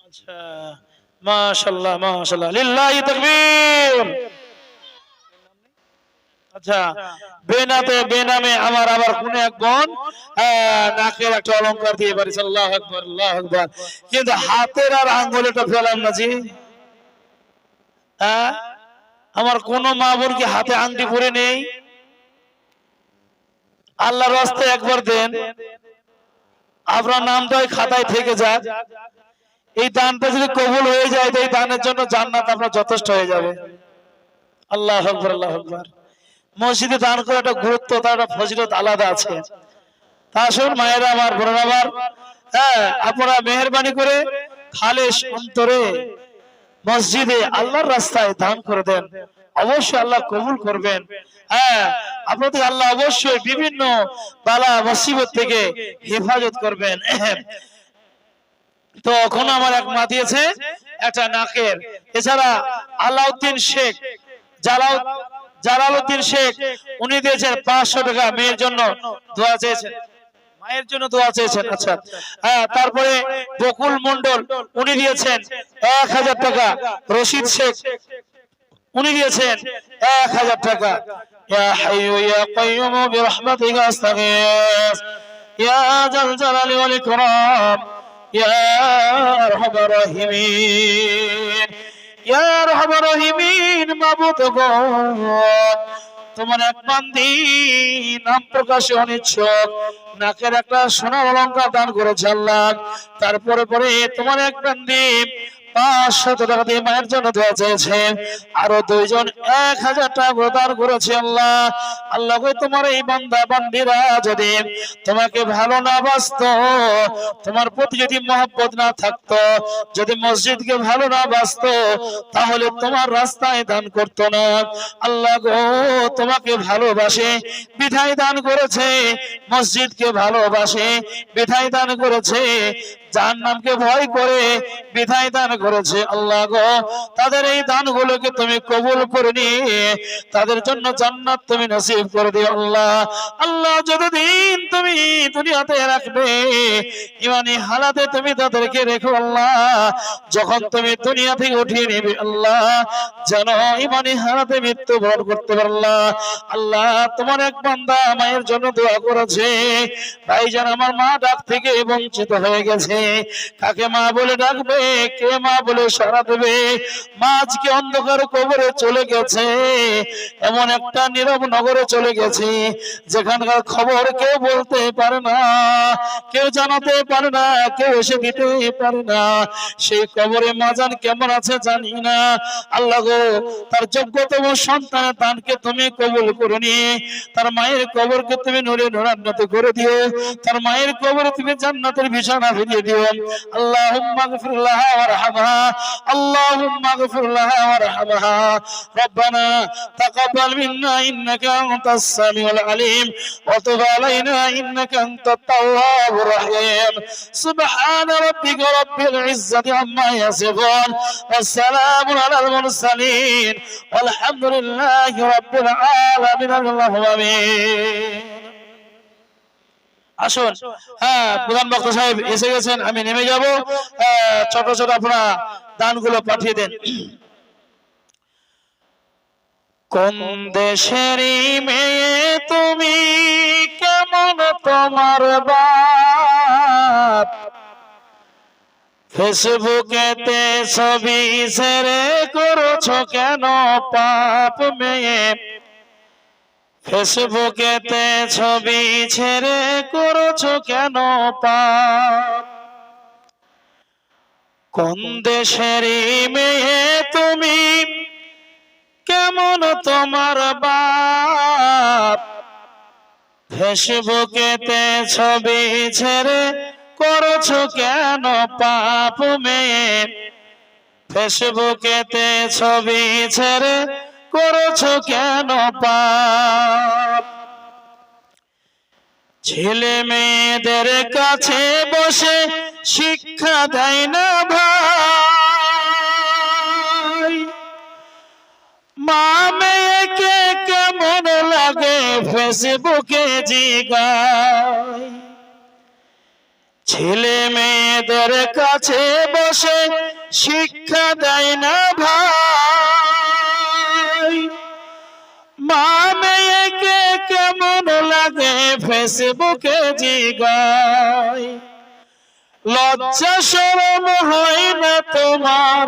আচ্ছা মাশাআল্লাহ মাশাআল্লাহ লিল্লাহি তাকবীর। আচ্ছা বেনামে আমার আবার কোন এক বোন নাকের একটা অলংকার দিয়ে পারিস। আল্লাহু আকবার আল্লাহু আকবার। কিন্তু হাতের আর আঙ্গুলেটা ফেলাম না জি। আমার কোন মা বোন কি হাতে আংটি পরে নেই? আল্লাহর রাস্তায় একবার দেন, আপনার নামটা ওই খাতায় থেকে যাক। এই দানটা যদি কবুল হয়ে যায় এই দানের জন্য জান্নাত আপনার যথেষ্ট হয়ে যাবে। আল্লাহু আকবার আল্লাহু আকবার। মসজিদে দান করার একটা গুরুত্ব, তার একটা ফজিলত আলাদা আছে। তা আসুন মায়েরা আমার বোনেরা আমার, আপনারা মেহেরবানি করে খালেস অন্তরে মসজিদে আল্লাহর রাস্তায় দান করে দেন, অবশ্যই আল্লাহ কবুল করবেন। আপনাদের আল্লাহ অবশ্যই বিভিন্ন বালা মুসিবত থেকে হেফাজত করবেন। তো এখন আমার এক মা দিয়েছে একটা নাকের। এছাড়া আলাউদ্দিন শেখ, জালালউদ্দিন শেখ উনি দিয়েছেন 500 টাকা, মেয়ের জন্য দোয়া চেয়েছেন, মায়ের জন্য দোয়া চেয়েছেন। আচ্ছা তারপরে বকুল মন্ডল উনি দিয়েছেন 1000 টাকা। রশিদ শেখ উনি দিয়েছেন 1000 টাকা। ইয়া হাইয়ু ইয়া কাইয়ুম বিরহমাতিকা আস্তাগীস ইয়া জাল জালালি ওয়াল ইকরাম ইয়া আরহামার রাহিমিন ইয়া আরহামার রাহিমিন। মাবুদ গো তোমার এক বান্দি নাম প্রকাশে অনিচ্ছুক, নাকের একটা সোনার অলংকার দান করেছে আল্লাহ। তারপরে পরে তোমার এক বান্দি 500 টাকা দিয়ে মায়ের জন্য দোয়া চেয়েছে। আরো 2 জন 1000 টাকা দান করেছে আল্লাহ। আল্লাহ কই তোমার এই বান্দা বান্দিরা যদি তোমাকে ভালো না বাসতো, তোমার প্রতি যদি মহব্বত না থাকতো, যদি মসজিদকে ভালো না বাসতো, তাহলে তোমার রাস্তায় দান করতো না। আল্লাহ গো তোমাকে ভালোবাসে বিধায় দান করেছে, মসজিদকে ভালোবাসে বিধায় দান করেছে। জাহান্নামকে ভয় করে বিধায় দান করেছে। আল্লাহ গো, তাদের এই দানগুলোকে তুমি কবুল করে নিয়ে তাদের জন্য জান্নাত তুমি নসিব করে দিও আল্লাহ। আল্লাহ, যতদিন তুমি দুনিয়াতে রাখবে ইমানি হালাতে তুমি তাদেরকে রেখো আল্লাহ। যখন তুমি দুনিয়া থেকে উঠিয়ে নেবে আল্লাহ, যেন ইমানি হালাতে মৃত্যুবরণ করতে পারে আল্লাহ। আল্লাহ, তোমার এক বান্দা মায়ের জন্য দোয়া করেছে, ভাইজান আমার মা ডাক থেকে বঞ্চিত হয়ে গেছে, কাকে মা বলে ডাকবে, কে মা বলে সাড়া দেবে। মা আজকে অন্ধকার কবরে চলে গেছে, এমন একটা নীরব নগরে চলে গেছে যেখানকার খবর কেউ বলতে পারে না, কেউ জানাতে পারে না, কেউ এসে দিতে পারে না। সেই কবরে মাজান কেমন আছে জানি না। আল্লাহ গো, তার যোগ্যতম সন্তানের দানকে তুমি কবুল করে নিয়ে তার মায়ের কবরকে তুমি নূরে নূরান্বিত করে দিও, তার মায়ের কবরে তুমি জান্নাতের বিছানা ভিজিয়ে দিও। আল্লাহুম্মা গফির লাহা ওয়ারহামহা, আল্লাহুম্মা গফির লাহা ওয়ারহামহা। রব্বানা তাকাব্বাল মিন্না ইন্নাকা আনতাস সামিউল আলিম ওয়া তুব আলাইনা ইন্নাকা আনতাত তাওয়াবুর রহিম। সুবহানা রাব্বিকা রাব্বিল ইজ্জাতি আম্মা ইয়াসিফুন ওয়া সালামুন আলাল মুরসালিন ওয়ালহামদুলিল্লাহি রাব্বিল আলামিন। আল্লাহুম্মা আমিন। আসুন, হ্যাঁ, প্রধান বক্তা সাহেব এসে গেছেন, আমি নেমে যাব। ছোট ছোট আপনারা দানগুলো পাঠিয়ে দেন। কোন দেশেরই মেয়ে তুমি, কেমন তোমার বাপ, ফেসবুকেতে ছবি ছেড়ে করছো কেন পাপ মেয়ে, ফেসবুকেতে ছবি ছেড়ে করছো কেন পাপ। কোন দেশেরই মেয়ে তুমি, কেমন তোমার বাপ, ফেসবুকেতে ছবি ছেড়ে করছো কেন পাপ মেয়ে, ফেসবুকেতে ছবি ছেড়ে করছো কেন পাপ। ছেলে মেয়েদের কাছে বসে শিক্ষা দেয় না ভাই, মা মেয়েকে কেমন লাগে ফেসবুকে জিগায়। ছেলে মেয়েদের কাছে বসে শিক্ষা দেয় না ভাই, মা মেয়েকে কেমন লাগে ফেসবুকে জিগায়। লজ্জা শরম হয় না তোমার,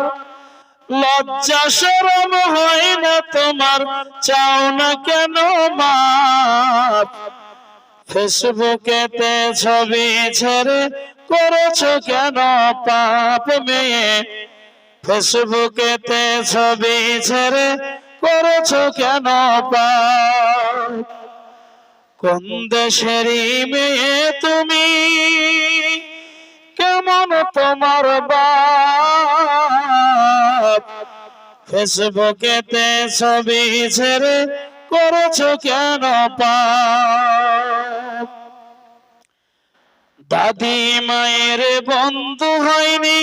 লজ্জা শরম হয় না তোমার, চাও না কেন মাপ, ফেসবুকেতে ছবি ছেড়ে করেছো কেন পাপ মেয়ে, ফেসবুকেতে ছবি ছেড়ে করেছো কেন পাপ। কোন দেশেরই মেয়ে তুমি, কেমন তোমার বাপ, ফেসবুকেতে ছবি ছেড়ে করেছো কেন পাপ। দাদি মায়ের বন্ধু হয়নি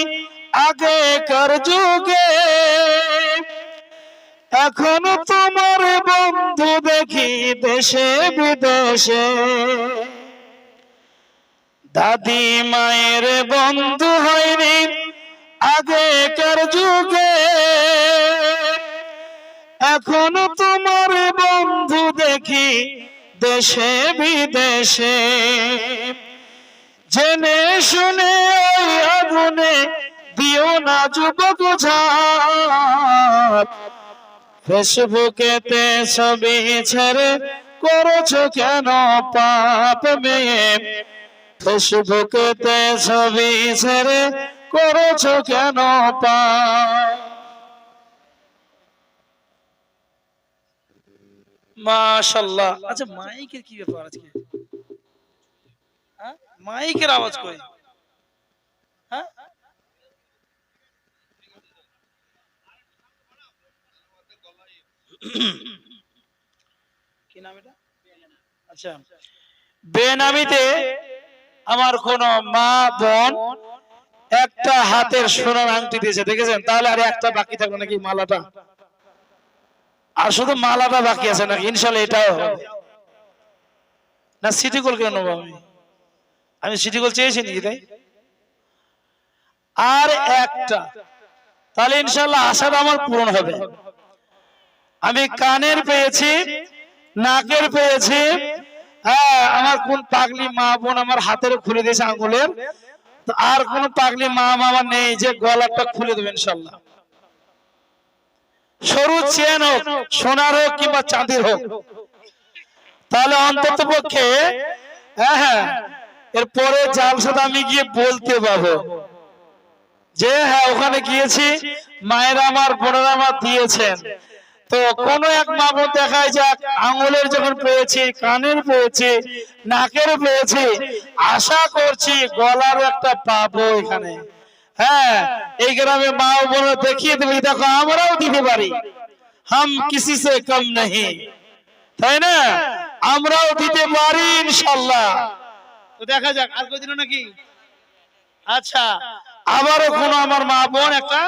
আগেকার যুগে, এখন তোমার বন্ধু দেখি দেশে বিদেশে। দাদি মায়ের বন্ধু হয়নি আগেকার যুগে, এখন তোমার বন্ধু দেখি দেশে বিদেশে। জেনে শুনে ওই আগুনে দিও না যুবক ঝাঁপ, ফেসবুকেতে ছবি ছেড়ে করেছো কেন পাপ মেয়ে, ফেসবুকেতে ছবি ছেড়ে করেছো কেন পাপ। মাশাআল্লাহ। আচ্ছা, মাইকের কি ব্যাপার আজকে? হ্যাঁ, মাইকের আওয়াজ কই? হ্যাঁ, কি নাম এটা? আচ্ছা, বেনামিতে আমার কোন মা বোন একটা হাতের সোনার আংটি দিয়েছে, দেখেছেন? তাহলে আর একটা বাকি থাকবে নাকি, মালাটা? আর শুধু মালাটা বাকি আছে নাকি? ইনশাল্লাহ এটাও হবে। না সিটি গোল কেন নেবো আমি সিটি গোল চেয়েছি নাকি তাই? আর একটা, তাহলে ইনশাল্লাহ আশাটা আমার পূরণ হবে। আমি কানের পেয়েছি, নাকের পেয়েছি, হ্যাঁ আমার কোন পাগলি মা বোন আমার হাতের খুলে দিয়েছে আঙ্গুলের, তো আর কোন পাগলি মা মামা নেই যে গলাটা খুলে দেবে ইনশাল্লাহ। সরু চেন হোক, সোনার হোক কিংবা চাঁদির হোক, তাহলে অন্তত পক্ষে হ্যাঁ এরপরে জালসাতে আমি গিয়ে বলতে পারবো যে হ্যাঁ ওখানে গিয়েছি, মায়েরা আমার বোনেরা আমার দিয়েছেন। তো কোন এক মা বোন দেখায় যাক আঙুলের যখন পেয়েছি, কানের পেয়েছি, নাকের পেয়েছি, আশা করছি গলার একটা পাবো এখানে। হ্যাঁ এই গ্রামে মা বোন দেখিয়ে দেবে, দেখো আমরাও দিতে পারি, হাম কিসি সে কম নেই, তাই না? আমরাও দিতে পারি ইনশাল্লাহ। তো দেখা যাক আর কদিন নাকি। আচ্ছা আবারও কোন আমার মা বোন একটা,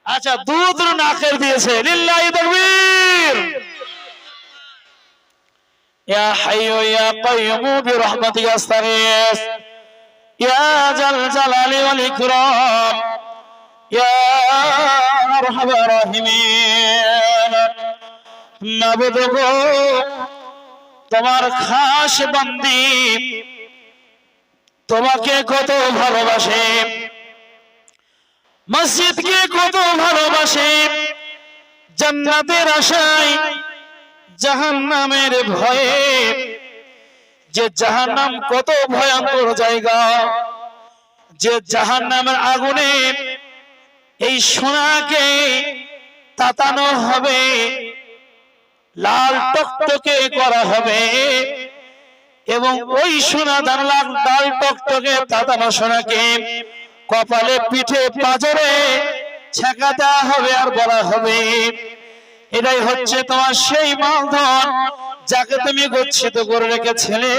আচ্ছা দুধ নাকের দিয়েছে, লিল্লাহি তাকবীর। ইয়া হাইয়ু ইয়া কাইয়ুম বিরহমাতিকা আস্তাগীস ইয়া জাল জালালি ওয়াল ইকরাম ইয়া আরহামার রাহিমিন। মাবুদ গো, তোমার খাস বান্দি তোমাকে কত ভালোবাসে, মসজিদকে কত ভালোবাসে, জান্নাতের আশায় জাহান্নামের ভয়ে, যে জাহান্নাম কত ভয়ঙ্কর জায়গা, যে জাহান্নামের আগুনে এই সোনাকে তাতানো হবে, লাল টকটকে করা হবে, এবং ওই সোনা লাল টকটকে তাতানো সোনাকে কপালে পিঠে পাঁজরে ছেঁকা দেওয়া হবে, আর বলা হবে এটাই হচ্ছে তোমার সেই মালধন যাকে তুমি গচ্ছিত করে রেখেছিলে,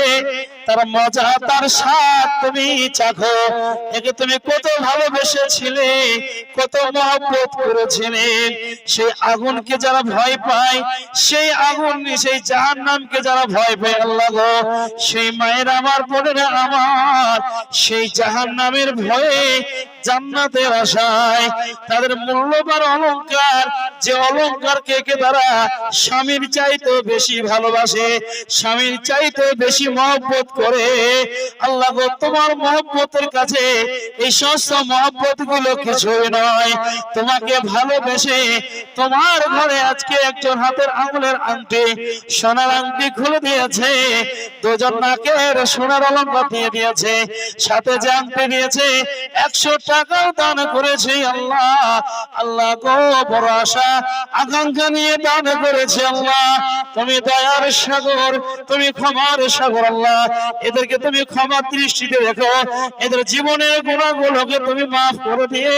তার মজা তার স্বাদ তুমি চাখো, একে তুমি কত ভালোবেসেছিলে, কত মহব্বত করেছিলে। সেই আগুনকে যারা ভয় পায়, সেই আগুন সেই জাহান্নামকে যারা ভয় পায় আল্লাহ গো, সেই মায়ের আমার বোনেরা আমার সেই জাহান্নামের ভয়ে জান্নাতের আশায় তাদের মূল্যবান অলংকার, যে অলংকারকে তারা স্বামীর চাইতে বেশি ভালোবাসে, স্বামীর চাইতে বেশি মহব্বত করে, আল্লাহ গো তোমার মহব্বতের কাছে এই সমস্ত মহব্বত গুলো কিছুই নয়। তোমাকে ভালোবেসে তোমার ঘরে আজকে একজন হাতের আঙুলের আংটি, সোনার আংটি খুলে দিয়েছে, দুজন নাকের সোনার অলংকার দিয়ে দিয়েছে, সাথে যে আংটি দিয়েছে 100 টাকাও দান করেছে। আল্লাহ আল্লাহ গো বড় আশা আকাঙ্ক্ষা নিয়ে দান করেছে আল্লাহ, তুমি দয়ার সাগর, তুমি ক্ষমার সাগর আল্লাহ, এদেরকে তুমি ক্ষমা দৃষ্টিতে দেখো, এদের জীবনের গুনাহগুলোকে তুমি মাফ করে দিয়ে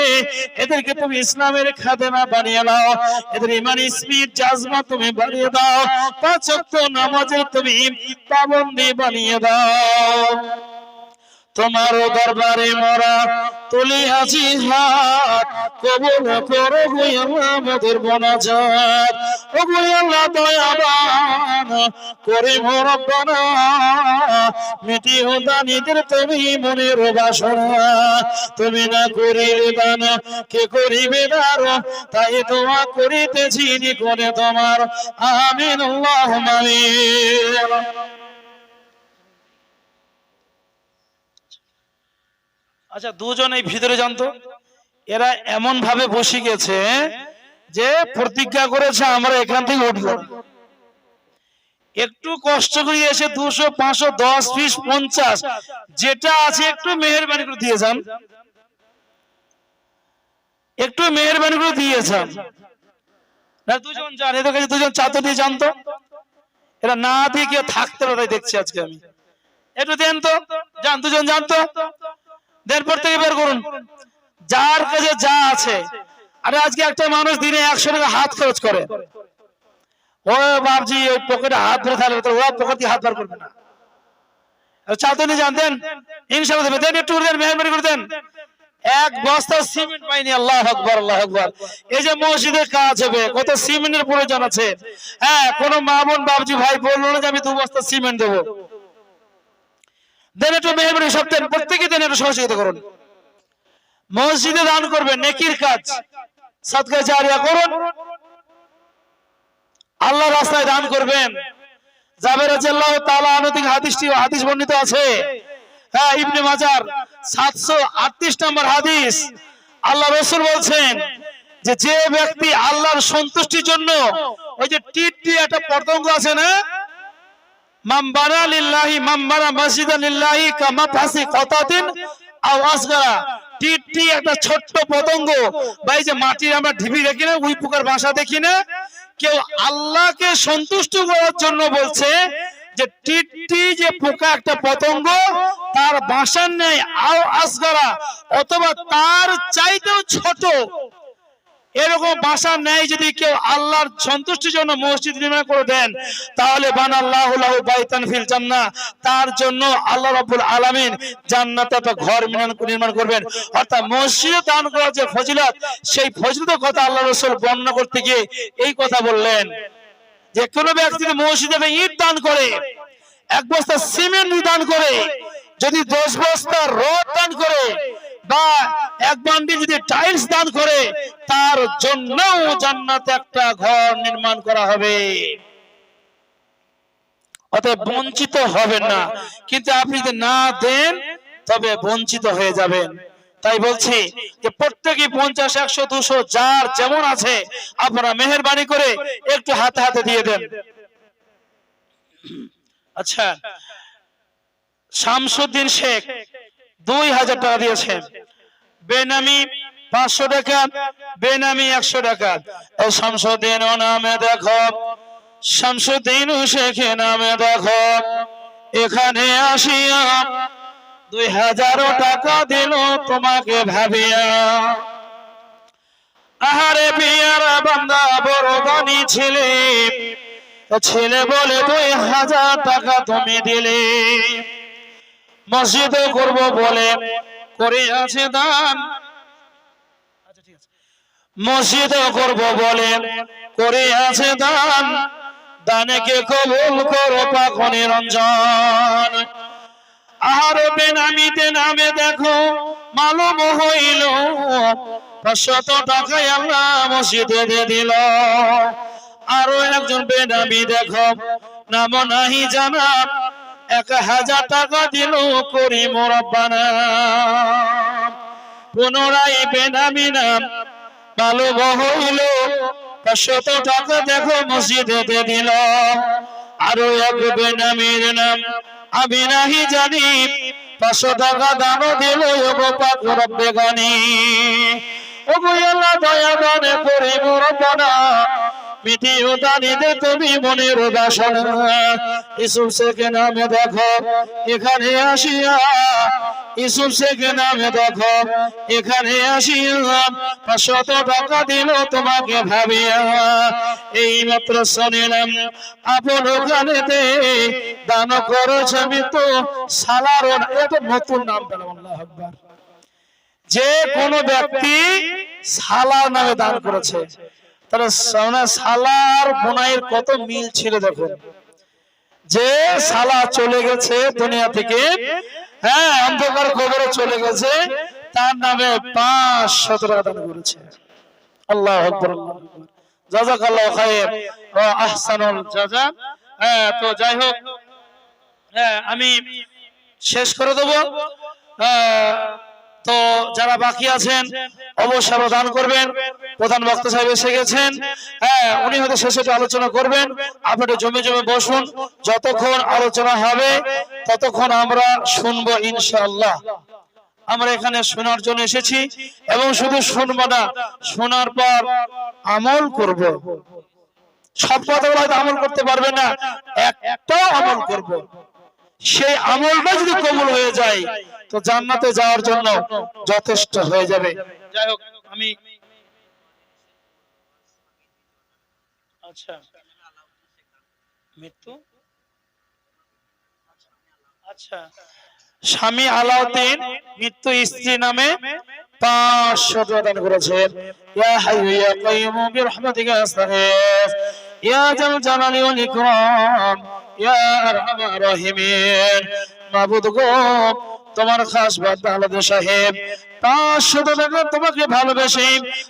এদেরকে তুমি ইসলামের খাদেমা বানিয়ে নাও, এদের ইমানি স্পিরিট জাজমা তুমি বানিয়ে দাও, 5 ওয়াক্ত নামাজে তুমি পাবন্দি বানিয়ে দাও। তোমার দরবারে মোরা তুলি আছি হাত, কবুল করো গো আমাদের মোনাজাত, ও গো আল্লাহ দয়াবান করিম রব্বানা, মিটিও দানিদের তুমি মনের বাসনা, তুমি না করিলে দান কে করিবে দার, তাই দোয়া করিতেছি নিকটে তোমার, আমিন আল্লাহুম্মা আমিন। আচ্ছা দুজন এই ভিতরে জানতো, এরা এমন ভাবে বসে গেছে যে প্রতিজ্ঞা করেছে আমরা এখান থেকে উঠবো না। একটু কষ্ট করে এসে 200 500 10 20 50 যেটা আছে একটু মেহেরবানি করে দিয়ে যান, একটু মেহেরবানি করে দিয়ে যান। না দুজন যান, এদের কাছে দুজন চাদর দিয়ে জানতো, এরা না দিয়ে কেউ থাকতে পারে দেখছি আজকে আমি, একটু দেন তো, যান দুজন জানতো, দেড়পর থেকে বের করুন যার কাছে যা আছে। আরে আজকে একটা মানুষ দিনে 100 টাকা হাত খরচ করে, ও বাপজি ওই পকেটে হাত ধরে থাকলে তো ও পকেট দিয়ে হাত বার করবে না। চাদর নিয়ে যান, দেন ইনশাআল্লাহ দেবে, দেন একটু দেন মেহরবানি করে দেন, এক বস্তা সিমেন্ট পাইনি। আল্লাহু আকবার, আল্লাহু আকবার। এই যে মসজিদের কাজ হবে, কত সিমেন্টের প্রয়োজন আছে। হ্যাঁ, কোন মা বোন বাবজি ভাই বললো না যে আমি 2 বস্তা সিমেন্ট দেবো। দেন একটু মেহরবানি, সব দেন, প্রত্যেকে দেন, একটু সহযোগিতা করুন। মসজিদে দান করবেন, নেকির কাজ, সাদকা জারিয়া করুন। আল্লাহর রাস্তায় দান করবেন। জাবের রাদিয়াল্লাহু তাআলা আনহু থেকে হাদিস বর্ণিত আছে। হ্যাঁ, ইবনে মাজার 738 নম্বর হাদিস। আল্লাহ রাসূল বলছেন যে যে ব্যক্তি আল্লাহর সন্তুষ্টির জন্য, ওই যে টিটি একটা পতঙ্গ আছে না, মামবারা লিল্লাহি মামবারা মসজিদান লিল্লাহি কামা ফাসি কতাতিন আও আসগারা। টিটি একটা ছোট্ট পতঙ্গ, ভাই যে মাটির আমরা ঢিবি দেখি না, উই পোকার বাসা দেখি না, কেউ আল্লাহকে সন্তুষ্ট করার জন্য বলছে যে টিটি যে পোকা একটা পতঙ্গ, তার বাসার নেই আও আসগারা, অথবা তার চাইতেও ছোট এরকম বাসা নেই, যদি কেউ আল্লাহর সন্তুষ্টির জন্য মসজিদ নির্মাণ করে দেন, তাহলে বানাল্লাহু লাহু বাইতান ফিল জান্নাহ, তার জন্য আল্লাহ রাব্বুল আলামিন জান্নাতে একটা ঘর নির্মাণ করবেন। অর্থাৎ মসজিদে দান করার যে ফজিলত, সেই ফজিলতের কথা আল্লাহ রাসূল বর্ণনা করতে গিয়ে এই কথা বললেন যে কোনো ব্যক্তি যদি মসজিদে ইট দান করে, 1 বস্তা সিমেন্ট দান করে, যদি 10 বস্তা রড দান করে, বা 1 বান্ডিল যদি টাইলস দান করে, তার জন্য জান্নাতে একটা ঘর নির্মাণ করা হবে। অতএব বঞ্চিত হবেন না, কিন্তু আপনি যদি না দেন তবে বঞ্চিত হয়ে যাবেন। তাই বলছি যে প্রত্যেকে 50, 100, 200 যার যেমন আছে আপনারা মেহেরবানি করে একটু হাতে হাতে দিয়ে দেন। আচ্ছা, শামসুদ্দিন শেখ 2000 টাকা দিয়েছেন, বেনামি 500 টাকা, বেনামি 100 টাকা। এই শামসুদ্দিন নামে দেখো, শামসুদ্দিন শেখ নামে দেখো, এখানে আসিয়া 2000 টাকা দিল তোমাকে ভাবিয়া। আহারে বিয়ার বান্দা বড় দানি ছেলে, ছেলে বলে 2000 টাকা তুমি দিলে। মসজিদে করব বলে করে আছে দান, মসজিদে করব বলে করে আছে দান, দানেকে কবুল করো পাক নিরঞ্জন। আর বেনামিতে নামে দেখো মালুম হইল, 500 টাকায় আল্লাহ মসজিদে দিয়ে দিল। আরো একজন বেনামি দেখো, নাম নাহি জানা, 1000 টাকা দিল করি মোরাব্বানা। পুনরায় বেনামি নাম মালুম হইল, 500 টাকা দেখো মসজিদে দিয়ে দিল। আরো এক বেনামির নাম আমি নাহি জানি, 500 টাকা দান দিল ওগো পাক রব্বে গানি। ওগো আল্লাহ দয়া দান করি মোরাব্বানা, মিটিও দানিতে তুমি মনের বাসনা। ইউসুফ শেখ নামে দেখো, এখানে আসিয়া, ইউসুফ শেখ নামে দেখো, এখানে আসিয়া 500 টাকা দিল তোমাকে ভাবিয়া। এই মাত্র শুনিলাম আপন ওখানেতে দান করেছ আমি তো সালারন। এটা নতুন নাম পেলাম, আল্লাহু আকবার। যে কোন ব্যক্তি সালার নামে দান করেছে, তাহলে সালার বোনাইয়ের কত মিল ছিল দেখুন। যে সালা চলে গেছে দুনিয়া থেকে, হ্যাঁ, অন্ধকার কবরে চলে গেছে, তার নামে 500 টাকা দান করেছে। আল্লাহু আকবার, জাযাকাল্লাহু খায়র ওয়া আহসানুল জাযা। তো যাই হোক, আমি শেষ করে দেব। তো যারা বাকি আছেন অবশ্যই দান করবেন। প্রধান বক্তা সাহেব এসে গেছেন, উনি হয়তো শেষে আলোচনা করবেন। আপনারা জমে জমে বসুন, যতক্ষণ আলোচনা হবে ততক্ষণ আমরা শুনবো ইনশাআল্লাহ। আমরা এখানে শোনার জন্য এসেছি, এবং শুধু শুনবো না, শোনার পর আমল করব। সব কথাগুলো হয়তো আমল করতে পারবে না, একটাও আমল করব। সেই আমলটা যদি কবুল হয়ে যায় তো জান্নাতে যাওয়ার জন্য যথেষ্ট হয়ে যাবে। যাই হোক, আমি আচ্ছা মৃত্যু, আচ্ছা স্বামী আলাউদ্দিন মৃত্যু, স্ত্রী নামে 500 দান করেছেন। ইয়া হাইয়্যু ইয়া কাইয়্যুম বিরহমাতিকা আস্তাগীথ ইয়া জাল জালালি ওয়াল ইকরাম ইয়া আরহামার রাহিমিন। মাবুদ গো, তোমার খাস বান্দা আলাদা সাহেব 500 টাকা তোমাকে ভালোবেসে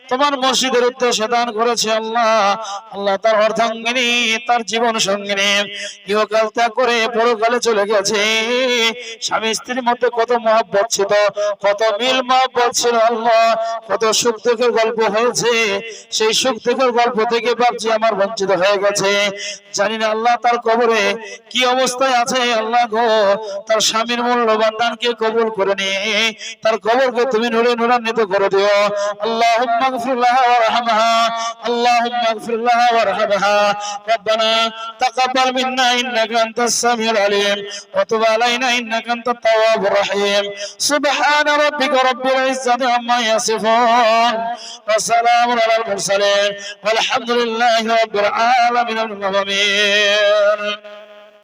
তোমার মসজিদের উদ্দেশ্যে দান করেছে। আল্লাহ আল্লাহ তার অর্ধাঙ্গিনী, তার জীবন সঙ্গিনী ইহকাল ত্যাগ করে পরকালে চলে গেছে। স্বামী স্ত্রীর মধ্যে কত মহব্বত ছিল, কত মিল মহব্বত ছিল। আল্লাহ কত সুখ দুঃখের গল্প হয়েছে, সেই সুখ দুঃখের গল্প থেকে ভাবছি আমার বঞ্চিত হয়ে গেছে। জানি না আল্লাহ তার কবরে কি অবস্থায় আছে। আল্লাহ গো, তার স্বামীর মূল্যবান দানকে কবুল করে নিয়ে তার কবরকে তুমি নূরে নূরান্বিত করে দিও। আল্লাহুম্মা গফির লাহা ওয়ারহামহা, আল্লাহুম্মা গফির লাহা ওয়ারহামহা। রব্বানা তাকাব্বাল মিন্না ইন্নাকা আনতাস সামিউল আলিম ওয়া তুব আলাইনা ইন্নাকা আনতাত তাওয়াবুর রহিম। সুবহানা রাব্বিকা রাব্বিল ইজ্জাতি আম্মা ইয়াসিফুন ওয়া সালামুন আলাল মুরসালিন ওয়াল হামদুলিল্লাহি রাব্বিল আলামিন।